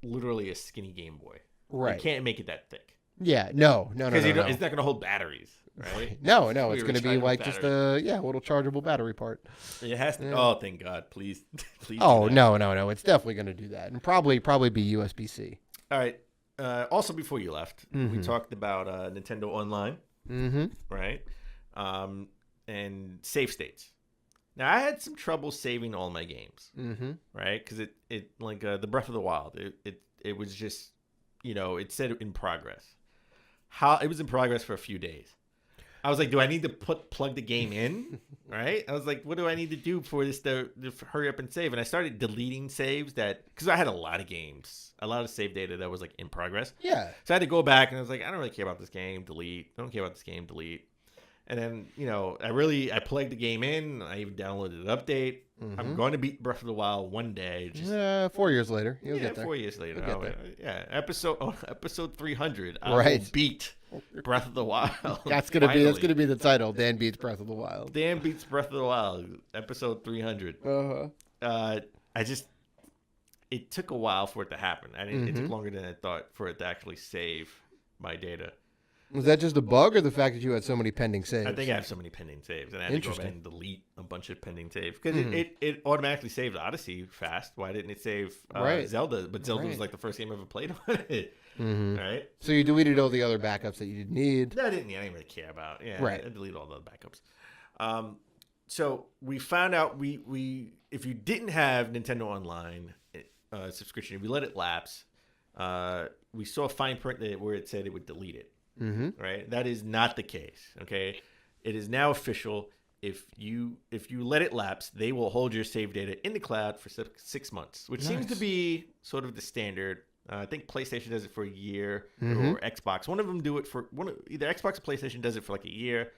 literally a skinny Game Boy. Right. You can't make it that thick. Yeah. No. Because it's not going to hold batteries, right? No. It's going to be like just a little chargeable battery part. It has to. Yeah. Oh, thank God! Please. Oh no! It's definitely going to do that, and probably be USB-C. All right. Also, before you left, we talked about Nintendo Online, right? And save states. Now, I had some trouble saving all my games, right? Because it like the Breath of the Wild, it was just, it said in progress. It was in progress for a few days. I was like, do I need to plug the game in? Right? I was like, what do I need to do for this to hurry up and save? And I started deleting saves because I had a lot of games, a lot of save data that was like in progress. Yeah. So I had to go back and I was like, I don't really care about this game, delete. I don't care about this game, delete. And then, I plugged the game in. I even downloaded an update. I'm going to beat Breath of the Wild one day. 4 years later. You'll get there. 4 years later. You'll get there. Yeah. Episode 300. I will beat Breath of the Wild. That's gonna be the title. Dan beats Breath of the Wild. Dan beats Breath of the Wild. Episode 300. It took a while for it to happen. It took longer than I thought for it to actually save my data. Was that just a bug or the fact that you had so many pending saves? I think I have so many pending saves, and I had to go back and delete a bunch of pending saves because it automatically saved Odyssey fast. Why didn't it save Zelda? But Zelda was like the first game I ever played on it. Right. So you deleted all the other backups that you didn't need. No, I didn't really care about. Yeah, right. I deleted all the backups. So we found out we if you didn't have Nintendo Online subscription, if you let it lapse, we saw a fine print where it said it would delete it. Right. That is not the case. Okay. It is now official. If you let it lapse, they will hold your save data in the cloud for 6 months, which seems to be sort of the standard. I think PlayStation does it for a year or Xbox. One of them do it for either Xbox or PlayStation does it for like a year,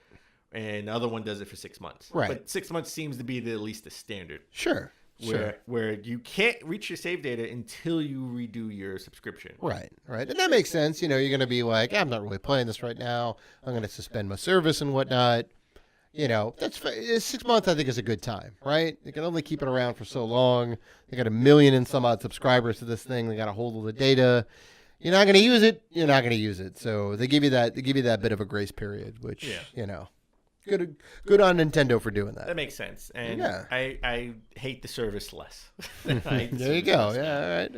and the other one does it for 6 months. Right. But 6 months seems to be at least the standard. Sure. Where you can't reach your save data until you redo your subscription. Right. And that makes sense. You're going to be like, I'm not really playing this right now. I'm going to suspend my service and whatnot. That's 6 months. I think is a good time, right? You can only keep it around for so long. They got 1 million and some odd subscribers to this thing. They got a hold of the data. You're not going to use it. You're not going to use it. So they give you that. They give you that bit of a grace period, which Good on Nintendo for doing that. That makes sense. And I hate the service less. There you go. Yeah,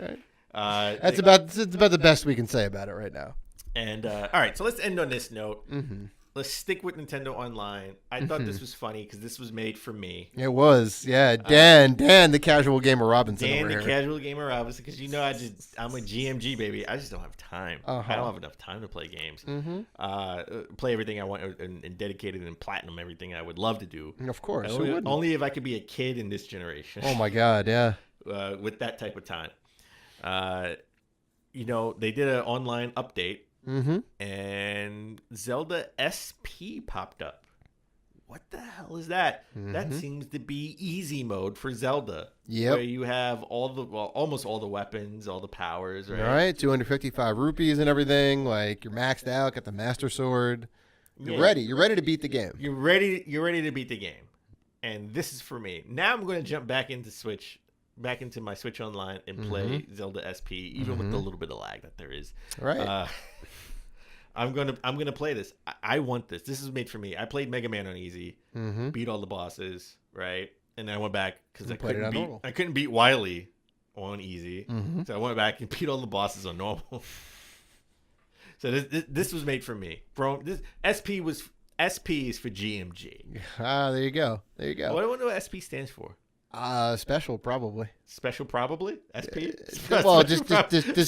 all right. That's about the best we can say about it right now. And all right, so let's end on this note. let's stick with Nintendo Online. I thought this was funny because this was made for me. It was, yeah. Dan, the casual gamer Robinson. Dan, over the here. casual gamer Robinson, because I'm a GMG baby. I just don't have time. I don't have enough time to play games. Play everything I want and dedicate it and platinum everything I would love to do. Of course, only if I could be a kid in this generation. Oh my God, yeah. With that type of time. They did an online update, and Zelda SP popped up. What the hell is that? That seems to be easy mode for Zelda. Yep. Where you have almost all the weapons, all the powers, right? All right, 255 rupees and everything. Like, you're maxed out, got the Master Sword. You're ready. You're ready to beat the game. You're ready to beat the game. And this is for me. Now I'm going to jump back into my Switch Online and play Zelda SP, even with the little bit of lag that there is. Right. I'm gonna play this. I want this. This is made for me. I played Mega Man on easy, beat all the bosses, right? And then I went back because I couldn't beat Wily on easy, so I went back and beat all the bosses on normal. So this was made for me, bro. This SP is for GMG. Ah, there you go. Well, I wonder what SP stands for. Special probably. Special probably? SP? Well, just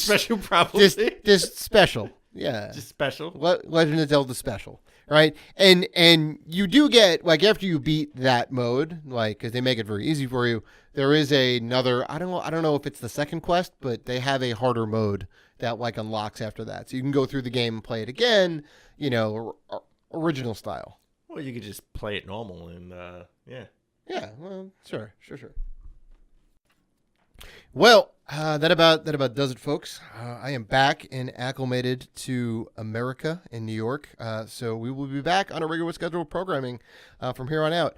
special probably. Just special. Yeah. Just special. Legend of Zelda special, right? And you do get, like, after you beat that mode, like, because they make it very easy for you, there is another, I don't know if it's the second quest, but they have a harder mode that, like, unlocks after that. So you can go through the game and play it again, original style. Well, you could just play it normal and, yeah. Yeah, well, sure. Well, that about does it, folks. I am back and acclimated to America in New York, so we will be back on a regular scheduled programming from here on out.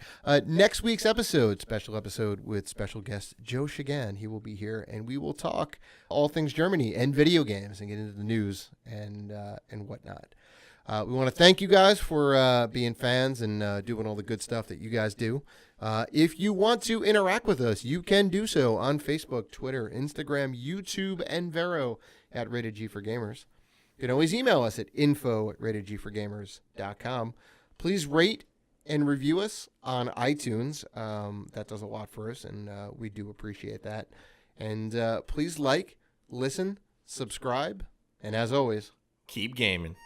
Next week's special episode with special guest Joe Shigan. He will be here, and we will talk all things Germany and video games and get into the news and whatnot. We want to thank you guys for being fans and doing all the good stuff that you guys do. If you want to interact with us, you can do so on Facebook, Twitter, Instagram, YouTube, and Vero at Rated G for Gamers. You can always email us at info@ratedgforgamers.com. Please rate and review us on iTunes. That does a lot for us, and we do appreciate that. And please like, listen, subscribe, and as always, keep gaming.